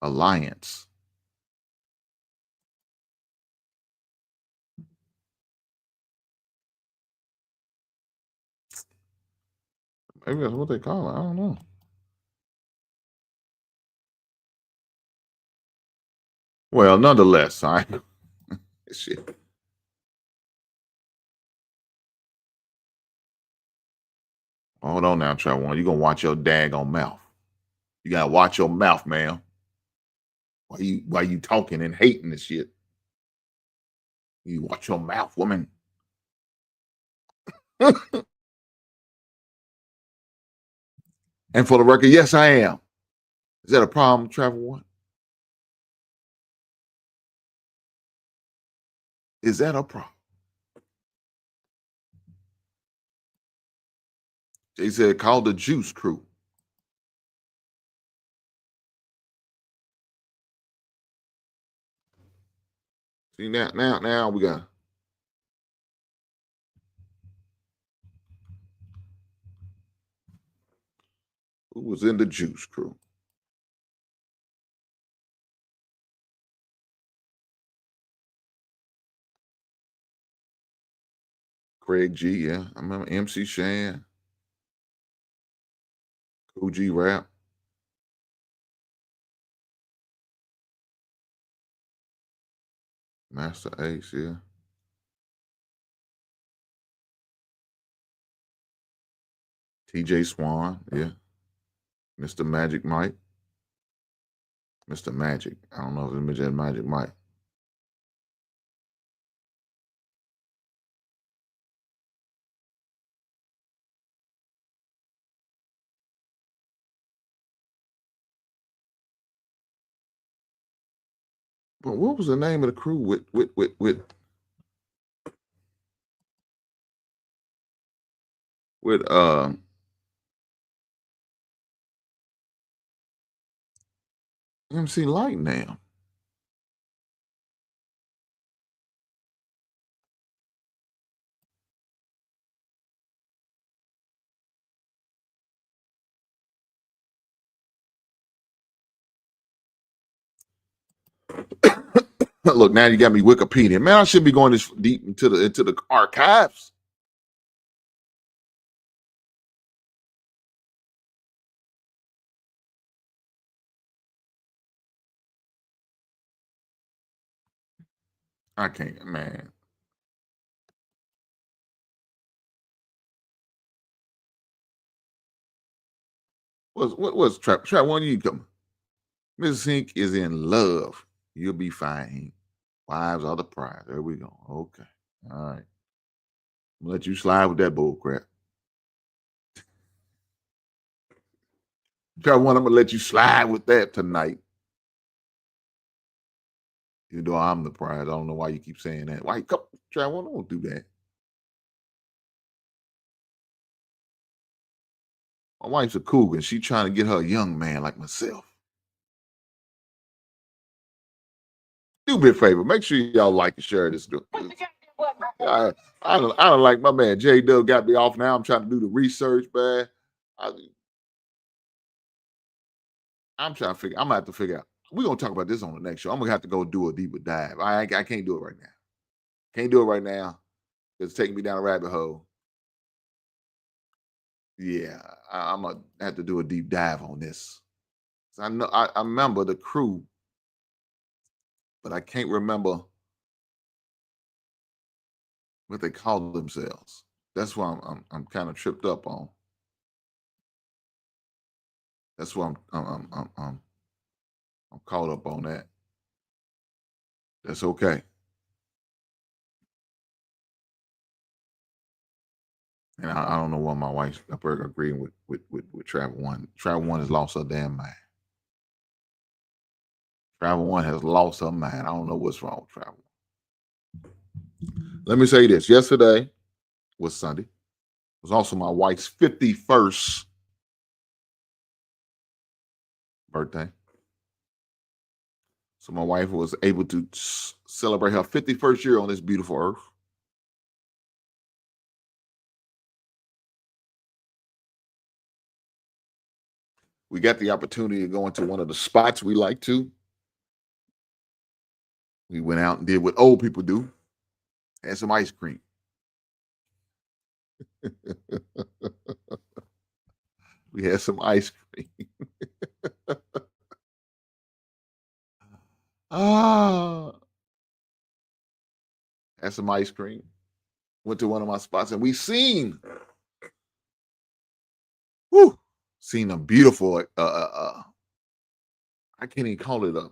Alliance. Maybe that's what they call it. I don't know. Well, nonetheless, I shit. Hold on now, Trevor. You gonna watch your daggone mouth. You gotta watch your mouth, man. Why you talking and hating this shit? You watch your mouth, woman. And for the record, yes, I am. Is that a problem, Trevor? One? Is that a problem? They said call the Juice Crew. See now we got. Who was in the Juice Crew? Craig G, yeah. I remember MC Shan. Cool G Rap. Master Ace, yeah. TJ Swan, yeah. Mr. Magic Mike. Mr. Magic. I don't know if it's Magic Mike. But what was the name of the crew with MC Light now? Look, now you got me Wikipedia. Man, I should be going this deep into the archives. I can't, man. What's Trap? Trap, when you come? Mrs. Sink is in love. You'll be fine. Wives are the prize. There we go. Okay. All right. I'm gonna let you slide with that bull crap. Try one, I'm gonna let you slide with that tonight. Even though I'm the prize, I don't know why you keep saying that. Why? Come, try one, don't do that. My wife's a cougar, and she trying to get her a young man like myself. Do me a favor, make sure y'all like and share this. I don't like my man J Dub got me off now. I'm trying to do the research, man. I'm trying to figure. I'm gonna have to figure out. We're gonna talk about this on the next show. I'm gonna have to go do a deeper dive. I can't do it right now. Can't do it right now. It's taking me down a rabbit hole. Yeah, I'm gonna have to do a deep dive on this. I know I remember the crew, but I can't remember what they call themselves. That's why I'm kind of tripped up on. That's why I'm caught up on that. That's okay. And I don't know why my wife's agreeing with Travel One. Travel One has lost her damn mind. Travel One has lost her mind. I don't know what's wrong with Travel One. Let me say this. Yesterday was Sunday. It was also my wife's 51st birthday. So my wife was able to celebrate her 51st year on this beautiful earth. We got the opportunity to go into one of the spots we like to. We went out and did what old people do. Had some ice cream. We had some ice cream. Had some ice cream. Went to one of my spots and we seen a beautiful I can't even call it a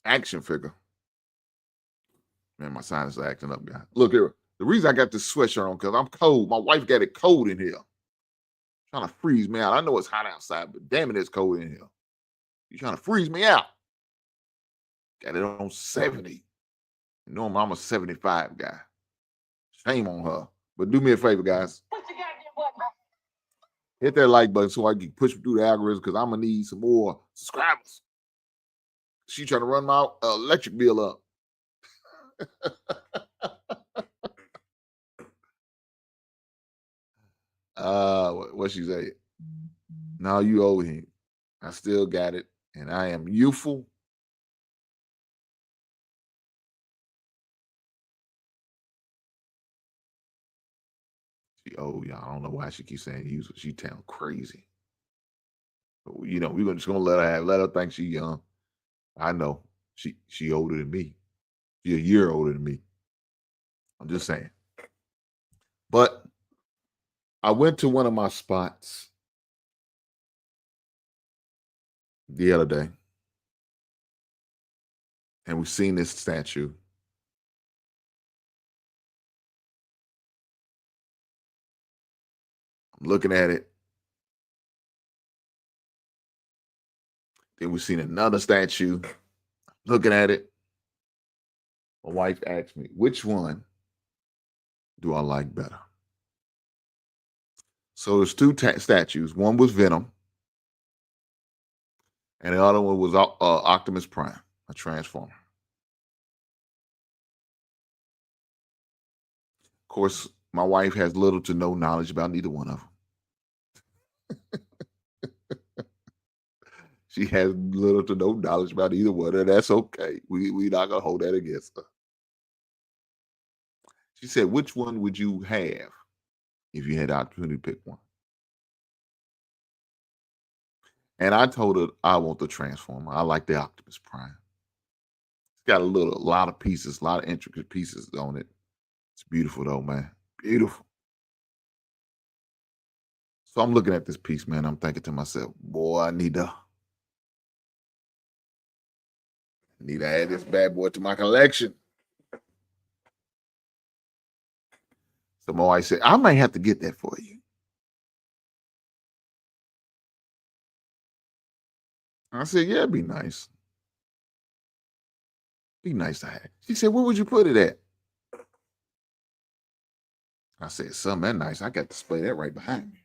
action figure. Man, my sinus is acting up, guys. Look here. The reason I got this sweatshirt on because I'm cold. My wife got it cold in here. Trying to freeze me out. I know it's hot outside, but damn it, it's cold in here. You're trying to freeze me out. Got it on 70. Normally, I'm a 75 guy. Shame on her. But do me a favor, guys. Hit that like button so I can push through the algorithm because I'm going to need some more subscribers. She trying to run my electric bill up. What she say? Now you owe him. I still got it, and I am youthful. She y'all. I don't know why she keeps saying youthful. She sound crazy. But, we're just gonna let her think she young. I know she older than me. She a year older than me. I'm just saying. But I went to one of my spots the other day, and we've seen this statue. I'm looking at it. Then we've seen another statue. Looking at it. My wife asked me, which one do I like better? So there's two statues. One was Venom, and the other one was Optimus Prime, a Transformer. Of course, my wife has little to no knowledge about neither one of them. She has little to no knowledge about either one, and that's okay. We're not going to hold that against her. She said, which one would you have if you had the opportunity to pick one? And I told her I want the Transformer. I like the Optimus Prime. It's got a lot of pieces, a lot of intricate pieces on it. It's beautiful though, man. Beautiful. So I'm looking at this piece, man. I'm thinking to myself, boy, I need to add this bad boy to my collection. So my wife said, I might have to get that for you. I said, yeah, it'd be nice. Be nice to have. She said, where would you put it at? I said, something that nice. I got to display that right behind me.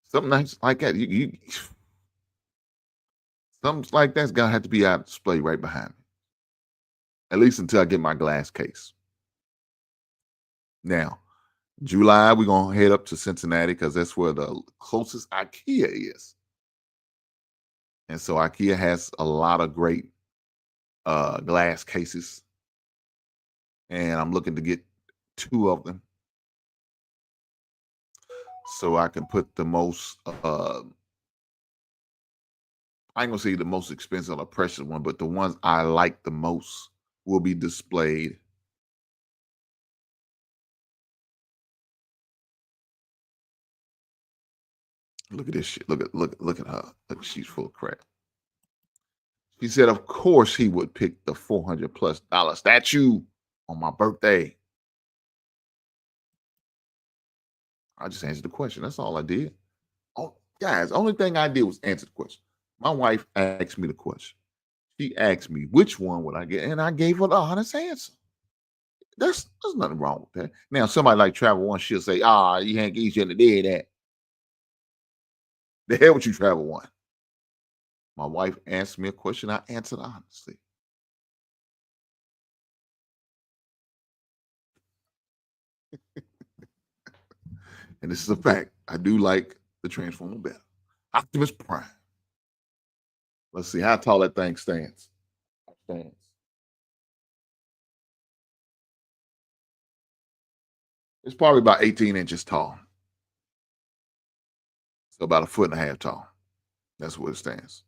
Something nice like that. Something like that's gonna have to be out display right behind me. At least until I get my glass case. Now, July, we're gonna head up to Cincinnati because that's where the closest IKEA is. And so IKEA has a lot of great glass cases. And I'm looking to get 2 of them. So I can put the most I ain't gonna say the most expensive or precious one, but the ones I like the most will be displayed. Look at this shit. Look at her. Look, she's full of crap. She said, of course he would pick the $400+ statue on my birthday. I just answered the question. That's all I did. Oh, guys, only thing I did was answer the question. My wife asked me the question. She asked me which one would I get, and I gave her the honest answer. There's nothing wrong with that. Now, somebody like Travel One, she'll say, you shouldn't have did that. The hell with you, Travel One. My wife asked me a question, I answered honestly. And this is a fact. I do like the Transformer better. Optimus Prime. Let's see how tall that thing stands. It's probably about 18 inches tall. So about 1.5 feet tall. That's where it stands.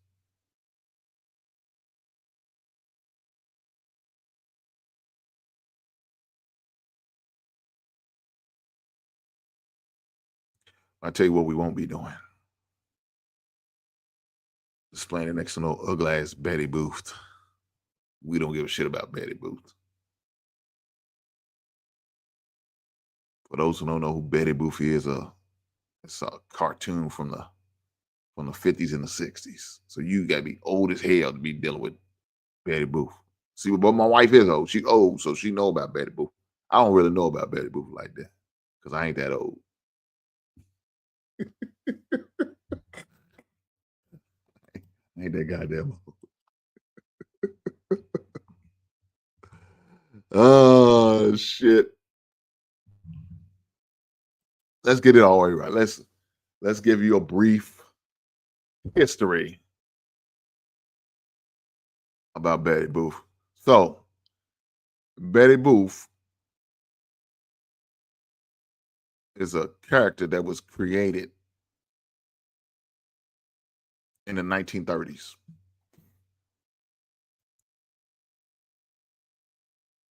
I tell you what we won't be doing. Displaying it next to no ugly ass Betty Boop. We don't give a shit about Betty Boop. For those who don't know who Betty Boop is, it's a cartoon from the 50s and the 60s. So you gotta be old as hell to be dealing with Betty Boop. See, but my wife is old. She's old, so she know about Betty Boop. I don't really know about Betty Boop like that because I ain't that old. I ain't that goddamn old. Oh shit. Let's get it all the way right. Let's give you a brief history about Betty Boop. So, Betty Boop is a character that was created in the 1930s.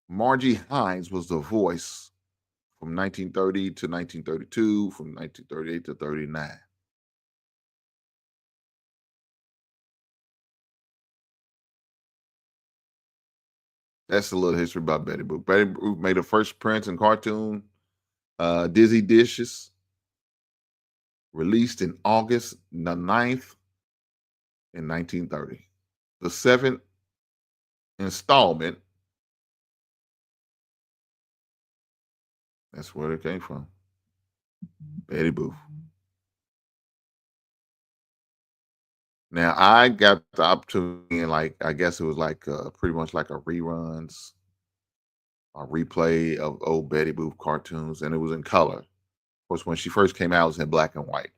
Margie Hines was the voice from 1930 to 1932, from 1938 to 39. That's a little history about Betty Boop. Betty Boop made her first appearance in cartoon Dizzy Dishes, released in August the 9th in 1930. The 7th installment, that's where it came from. Betty Boop. Now I got the opportunity, and I guess it was pretty much like a reruns, a replay of old Betty Boop cartoons, and it was in color. Of course, when she first came out, it was in black and white.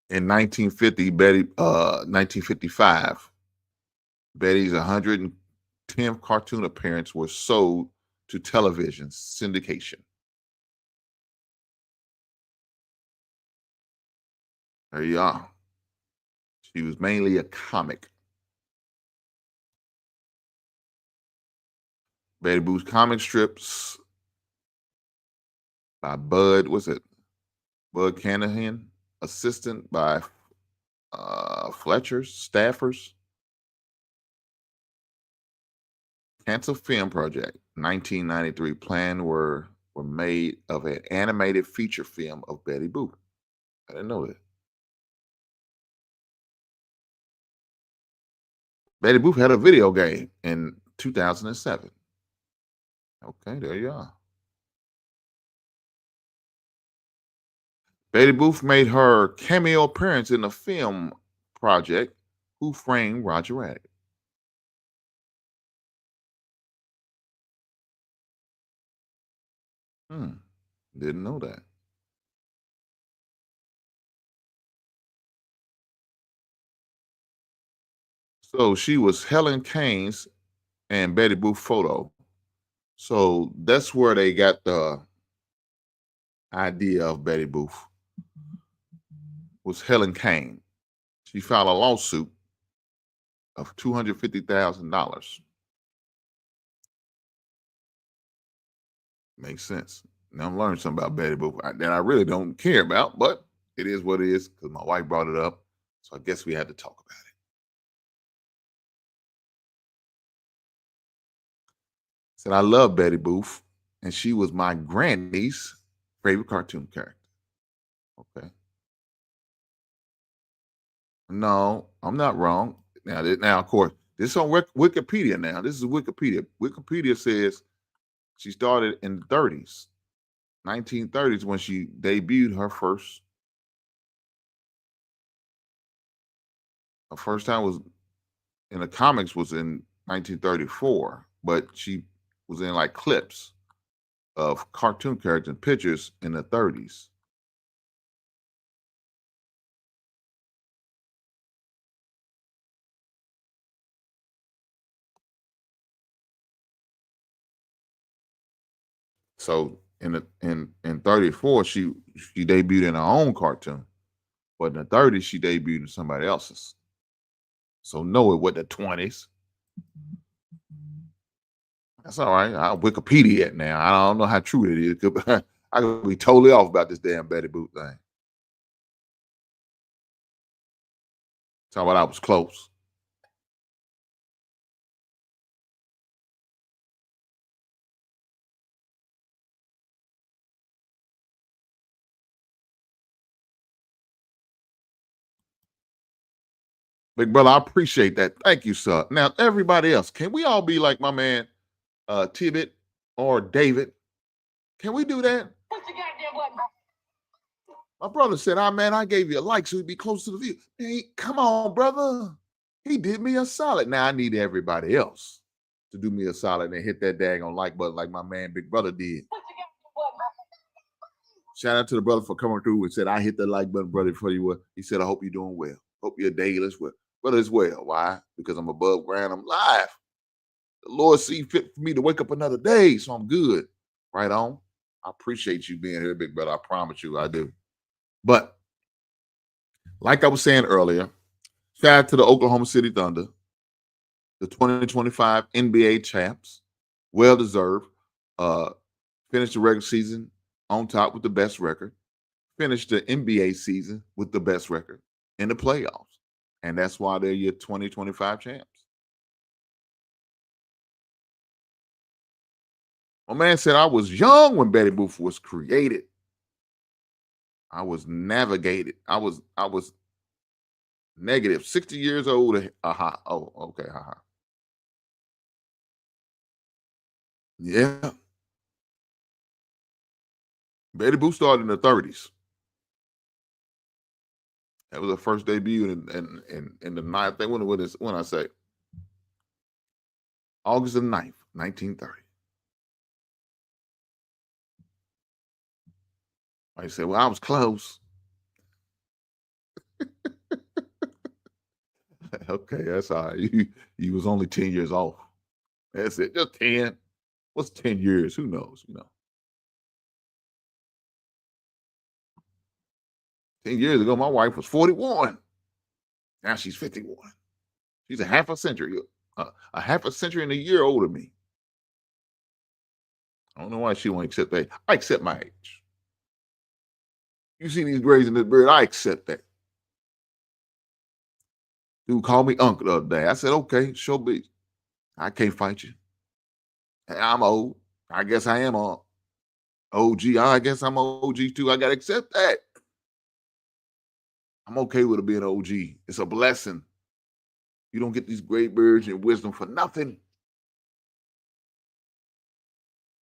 In 1955, Betty's 110th cartoon appearance was sold to television syndication. There you are. She was mainly a comic. Betty Boop's comic strips by Bud Canahan, assistant by Fletchers, Staffers, Cancer Film Project, 1993. Plans were made of an animated feature film of Betty Boop. I didn't know that. Betty Boop had a video game in 2007. Okay, there you are. Betty Boop made her cameo appearance in the film project Who Framed Roger Rabbit. Didn't know that. So she was Helen Kane's and Betty Boop photo. So that's where they got the idea of Betty Boop. Was Helen Kane. She filed a lawsuit of $250,000. Makes sense. Now I'm learning something about Betty Boop that I really don't care about, but it is what it is because my wife brought it up. So I guess we had to talk about it. Said I love Betty Boop, and she was my granny's favorite cartoon character. Okay. No, I'm not wrong. Now, of course, this is on Wikipedia now. This is Wikipedia. Wikipedia says she started in the 30s, 1930s, when she debuted her first time was in the comics was in 1934, but she was in like clips of cartoon characters and pictures in the 30s. So in 34, she debuted in her own cartoon, but in the 30s she debuted in somebody else's. So know it with the 20s. That's all right. I'll Wikipedia it now. I don't know how true it is. I could be totally off about this damn Betty Boop thing. Talk about I was close. Big brother, I appreciate that. Thank you, sir. Now, everybody else, can we all be like my man Tibbet or David? Can we do that? Push the goddamn button. My brother said, man, I gave you a like so he'd be close to the view. Hey, come on, brother. He did me a solid. Now I need everybody else to do me a solid and hit that daggone like button like my man Big Brother did. Shout out to the brother for coming through and said, I hit the like button, brother, for you. He said, I hope you're doing well. Hope your day is well. Brother is well. Why? Because I'm above ground. I'm live. The Lord see fit for me to wake up another day, so I'm good. Right on. I appreciate you being here, big brother. I promise you I do. But like I was saying earlier, shout out to the Oklahoma City Thunder, the 2025 NBA champs, well deserved. Finished the regular season on top with the best record. Finished the NBA season with the best record in the playoffs. And that's why they're your 2025 champs. My man said I was young when Betty Boop was created. I was navigated. I was negative 60 years old. Aha. Oh, okay. Aha. Yeah. Betty Boop started in the 30s. That was her first debut in the ninth thing. When I say August the 9th, 1930. I said, well, I was close. Okay, that's all right. You was only 10 years off. That's it. Just 10. What's 10 years? Who knows? 10 years ago, my wife was 41. Now she's 51. She's a half a century and a year older than me. I don't know why she won't accept that. I accept my age. You see these grays in this beard, I accept that. Dude called me uncle the other day. I said, okay, sure be. I can't fight you. I'm old. I guess I am a OG. I guess I'm an OG too. I got to accept that. I'm okay with it being an OG. It's a blessing. You don't get these great birds and wisdom for nothing.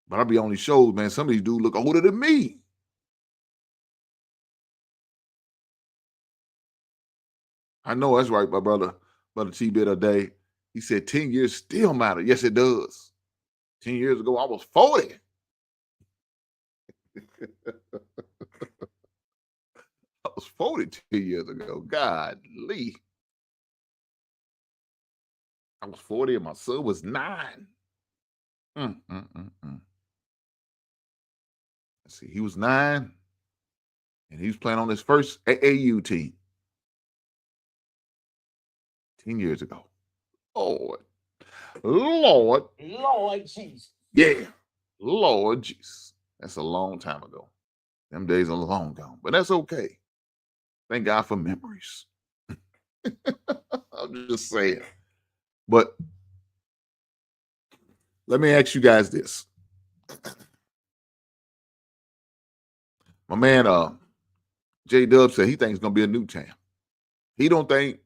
But I'll be on these shows, man. Some of these dudes look older than me. I know that's right, my brother T-Bit a day. He said 10 years still matter. Yes, it does. 10 years ago, I was 40. I was 42 years ago. Godly. I was 40 and my son was 9. Let's see, he was 9 and he was playing on his first AAU team 10 years ago. Lord Jesus. Yeah. Lord Jesus. That's a long time ago. Them days are long gone, but that's okay. Thank God for memories. I'm just saying. But let me ask you guys this. My man J-Dub said he thinks it's going to be a new champ. He don't think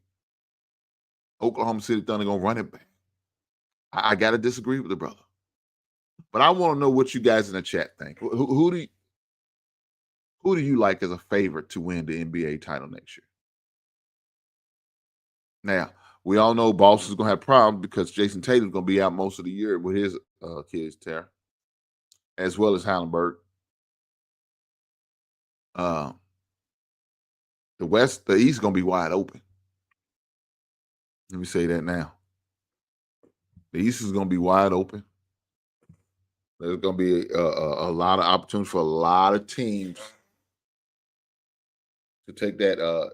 Oklahoma City Thunder going to run it back. I got to disagree with the brother. But I want to know what you guys in the chat think. Who do you like as a favorite to win the NBA title next year? Now, we all know Boston's going to have problems because Jason Tatum's going to be out most of the year with his Achilles tear, as well as Haliburton. The East is going to be wide open. Let me say that now. The East is going to be wide open. There's going to be a lot of opportunities for a lot of teams to take that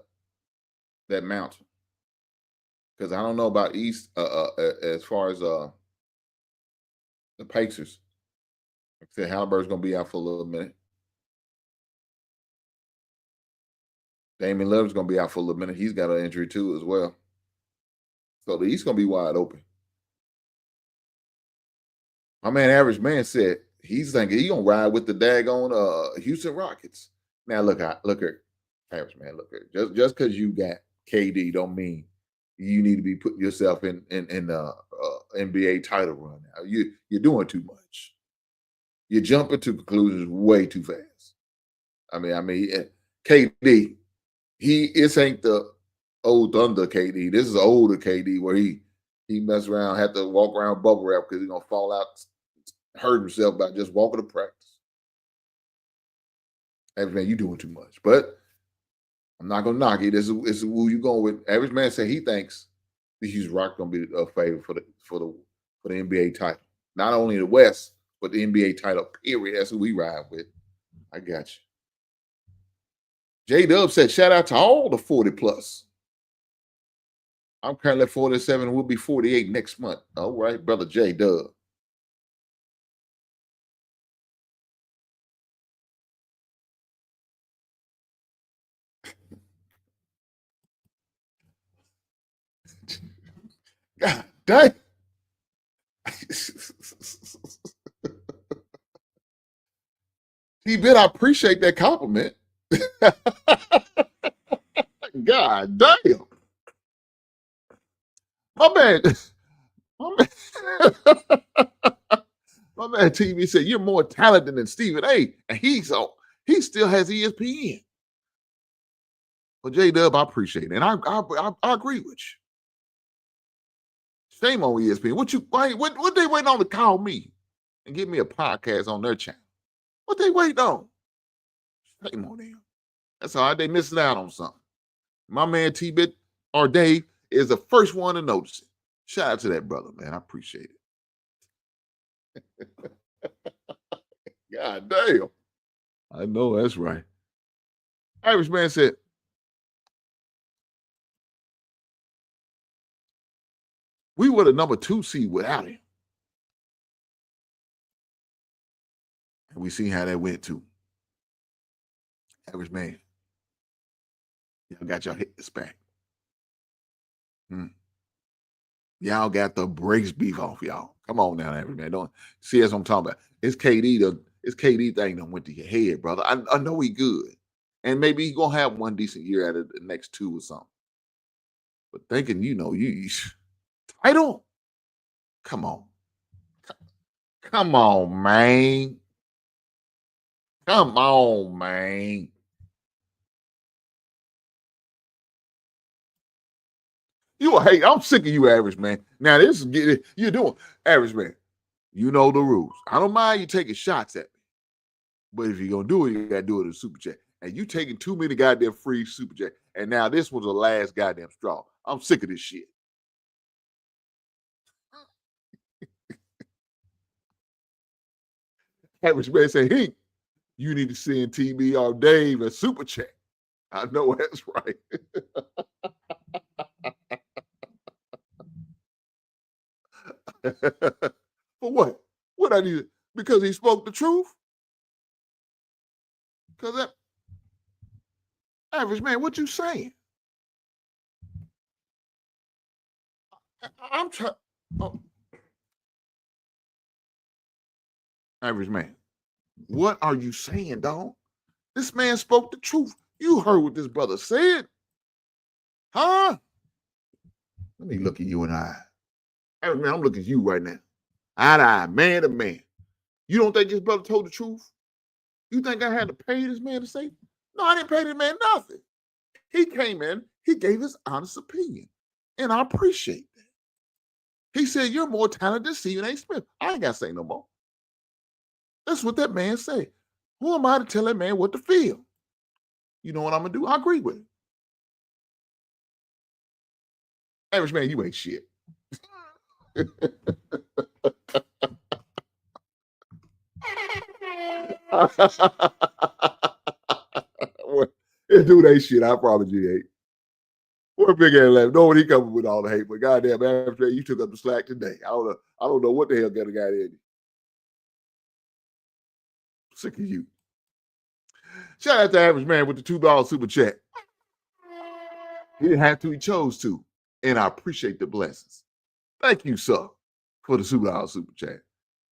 mountain. Because I don't know about East as far as the Pacers. Like I said, Haliburton's going to be out for a little minute. Damian Lillard's going to be out for a little minute. He's got an injury too as well. So the East going to be wide open. My man Average Man said he's thinking he's going to ride with the daggone Houston Rockets. Now look at Average Man. Look at just because you got KD don't mean you need to be putting yourself in the NBA title run. Now you're doing too much. You're jumping to conclusions way too fast. I mean, KD, this ain't the old Thunder KD. This is older KD where he mess around, had to walk around bubble wrap because he's gonna fall out, hurt himself by just walking to practice. Average Man, you doing too much. But I'm not gonna knock it. This is who you going with. Average Man said he thinks the Houston Rockets gonna be a favorite for the NBA title. Not only the West, but the NBA title. Period. That's who we ride with. I got you. J-Dub said, shout out to all the 40 plus. I'm currently 47 and we'll be 48 next month. All right, brother J-Dub. God dang. T-Bit, I appreciate that compliment. God damn. My man TV said you're more talented than Stephen A. And he still has ESPN. Well, J-Dub, I appreciate it. And I agree with you. Shame on ESPN. What they waiting on to call me and give me a podcast on their channel? What they waiting on? Shame on them. That's all right. They missing out on something. My man T-Bit or Dave is the first one to notice it. Shout out to that brother, man. I appreciate it. God damn. I know that's right. Irish Man said, we were the number 2 seed without him. And we seen how that went too. Average Man. Y'all got y'all hit this back. Y'all got the brakes beef off, y'all. Come on now, average man. Don't see that's what I'm talking about. It's KD thing that went to your head, brother. I know he good. And maybe he gonna have one decent year out of the next two or something. But thinking, you title? Come on. Come on, man. Come on, man. You a hate. I'm sick of you, average man. Now this is getting you're doing average man. You know the rules. I don't mind you taking shots at me, but if you're gonna do it, you gotta do it in a super chat. And you taking too many goddamn free super chat. And now this was the last goddamn straw. I'm sick of this shit. Average man say, "Hey, you need to send TBR Dave a super chat." I know that's right. For what? What I need? Because he spoke the truth? Because that average man, what you saying? I'm trying. Oh. Average man, what are you saying, dog? This man spoke the truth. You heard what this brother said. Huh? Let me look at you in the eye. Average man, I'm looking at you right now. Eye to eye, man to man. You don't think this brother told the truth? You think I had to pay this man to say? No, I didn't pay this man nothing. He came in, he gave his honest opinion. And I appreciate that. He said, you're more talented than Stephen A. Smith. I ain't got to say no more. That's what that man said. Who am I to tell that man what to feel? You know what I'm going to do? I agree with it. Average man, you ain't shit. This dude ain't shit. I promise you ain't. What big ass laugh? No one he coming with all the hate, but goddamn, average man, you took up the slack today. I don't know what the hell got a guy in you. Sick of you. Shout out to average man with the $2 super chat. He didn't have to, he chose to. And I appreciate the blessings. Thank you, sir, for the $2 super chat.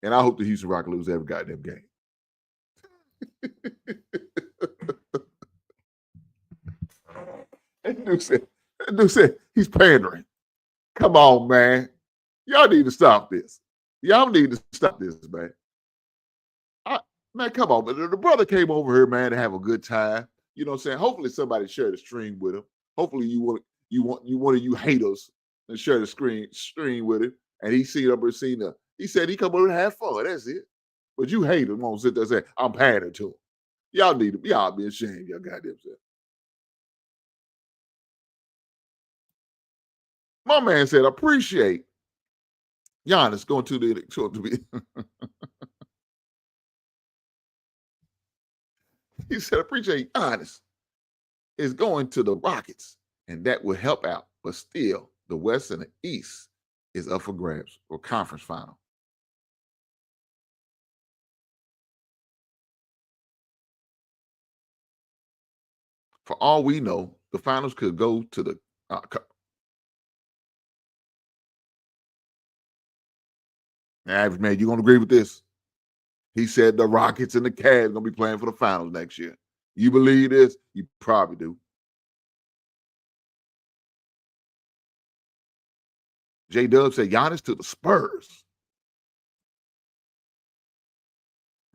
And I hope the Houston Rockets lose every goddamn game. That dude said he's pandering. Come on, man. Y'all need to stop this. Y'all need to stop this, man. Man, come on. But the brother came over here, man, to have a good time. You know what I'm saying? Hopefully somebody shared the stream with him. Hopefully one of you haters and share the stream with him. And he he said he come over and have fun. That's it. But you haters won't sit there and say, I'm pandering to him. Y'all be ashamed, y'all goddamn self. My man said, appreciate Giannis going to be. He said, appreciate Giannis is going to the Rockets, and that will help out. But still, the West and the East is up for grabs for conference final. For all we know, the finals could go to the average man. You gonna agree with this? He said the Rockets and the Cavs gonna be playing for the finals next year. You believe this? You probably do. J-Dub said Giannis to the Spurs.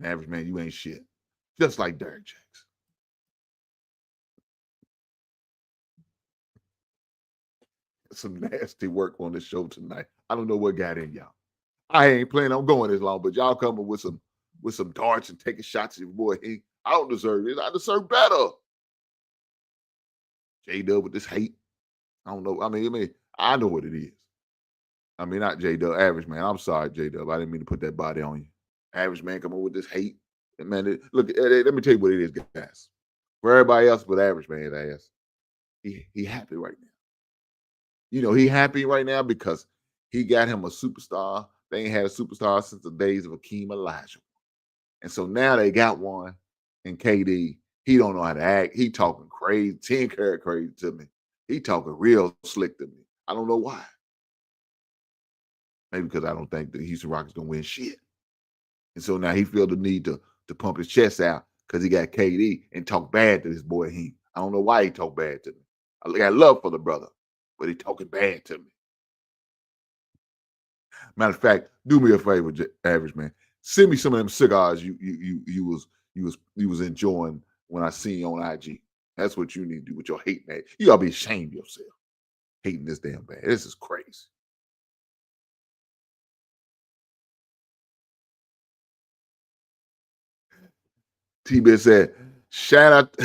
Average man, you ain't shit. Just like Derrick Jackson. Some nasty work on this show tonight. I don't know what got in y'all. I ain't planning on going this long, but y'all coming with some darts and taking shots at your boy Hank. I don't deserve this. I deserve better. J-Dub with this hate. I don't know. I mean, I know what it is. I mean, not J-Dub, average man. I'm sorry, J-Dub. I didn't mean to put that body on you. Average man coming with this hate. And man, look, let me tell you what it is, guys. For everybody else but average man's ass, he happy right now. You know, he happy right now because he got him a superstar. They ain't had a superstar since the days of Akeem Elijah. And so now they got one. And KD, he don't know how to act. He talking crazy, 10 karat crazy to me. He talking real slick to me. I don't know why. Maybe because I don't think the Houston Rockets gonna win shit. And so now he feel the need to pump his chest out because he got KD and talk bad to this boy. I don't know why he talk bad to me. I got love for the brother, but he talking bad to me. Matter of fact, do me a favor, Average Man. Send me some of them cigars you was enjoying when I seen you on IG. That's what you need to do with your hating that. You gotta be ashamed of yourself. Hating this damn bad. This is crazy. T-Ben said, shout out.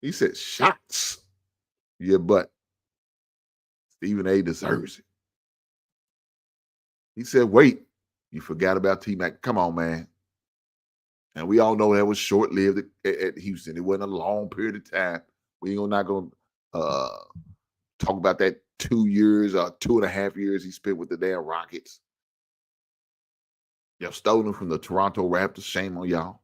He said, shots. Yeah, but Stephen A deserves it. He said, wait, you forgot about T-Mac. Come on, man. And we all know that was short-lived at Houston. It wasn't a long period of time. We ain't not going to talk about that 2 years or 2.5 years he spent with the damn Rockets. Y'all stole him from the Toronto Raptors. Shame on y'all.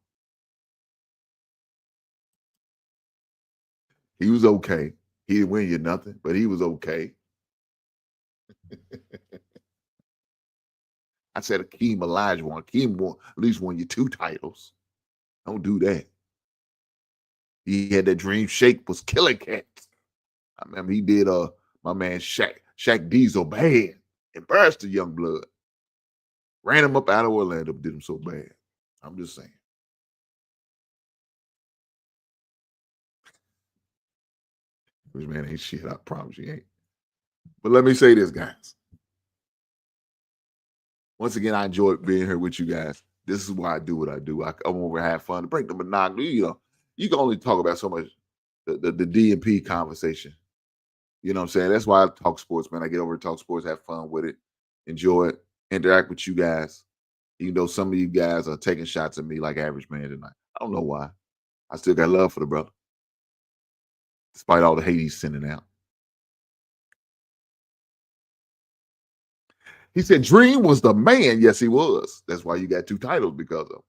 He was okay. He didn't win you nothing, but he was okay. I said Akeem Olajuwon. Akeem at least won you 2 titles. Don't do that. He had that dream shake, was killing cats. I remember he did my man Shaq Diesel bad. Embarrassed the young blood. Ran him up out of Orlando, did him so bad. I'm just saying. This man ain't shit, I promise you ain't. But let me say this, guys. Once again, I enjoyed being here with you guys. This is why I do what I do. I'm over to have fun, to break the monotony. You know, you can only talk about so much the D&P conversation. You know what I'm saying? That's why I talk sports, man. I get over to talk sports, have fun with it, enjoy it, interact with you guys. Even though some of you guys are taking shots at me like Average Man tonight. I don't know why. I still got love for the brother. Despite all the hate he's sending out. He said Dream was the man. Yes, he was. That's why you got 2 titles because of him.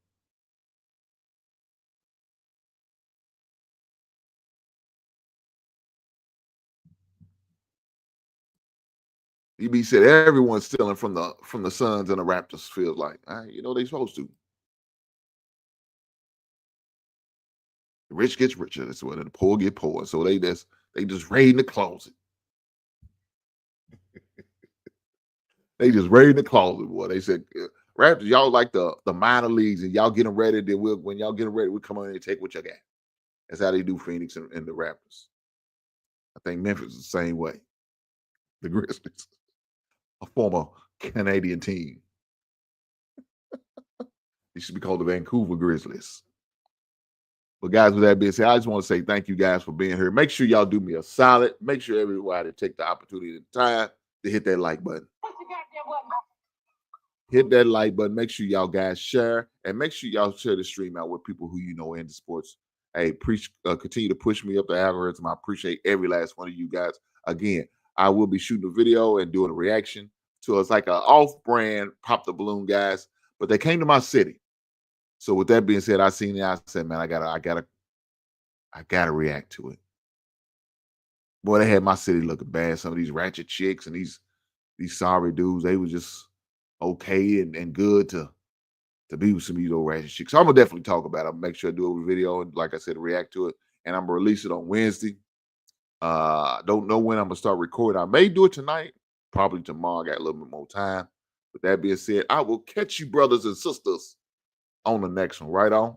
EB said everyone's stealing from the Suns and the Raptors. Feels like, you know, they supposed to. The rich gets richer. That's what, and the poor get poor. So they just raid in the closet. They just raid in the closet, boy. They said, Raptors, y'all like the minor leagues, and y'all getting ready. When y'all getting ready, we come on in and take what you got. That's how they do Phoenix and the Raptors. I think Memphis is the same way. The Grizzlies, a former Canadian team. They should be called the Vancouver Grizzlies. But guys, with that being said, I just want to say thank you guys for being here. Make sure y'all do me a solid. Make sure everybody take the opportunity at the time to hit that like button. Hit that like button. Make sure y'all guys share, and make sure y'all share the stream out with people who you know into sports. Hey, continue to push me up the algorithm. I appreciate every last one of you guys. Again, I will be shooting a video and doing a reaction to it's like an off-brand Pop the Balloon guys, but they came to my city. So with that being said, I seen it. I said, man, I gotta react to it. Boy, they had my city looking bad. Some of these ratchet chicks and these sorry dudes, they was just okay and good to be with some of these old ratchet chicks. So I'm gonna definitely talk about it. I'll make sure I do a video and, like I said, react to it. And I'm gonna release it on Wednesday. Don't know when I'm gonna start recording. I may do it tonight, probably tomorrow. I got a little bit more time. With that being said, I will catch you, brothers and sisters, on the next one. Right on.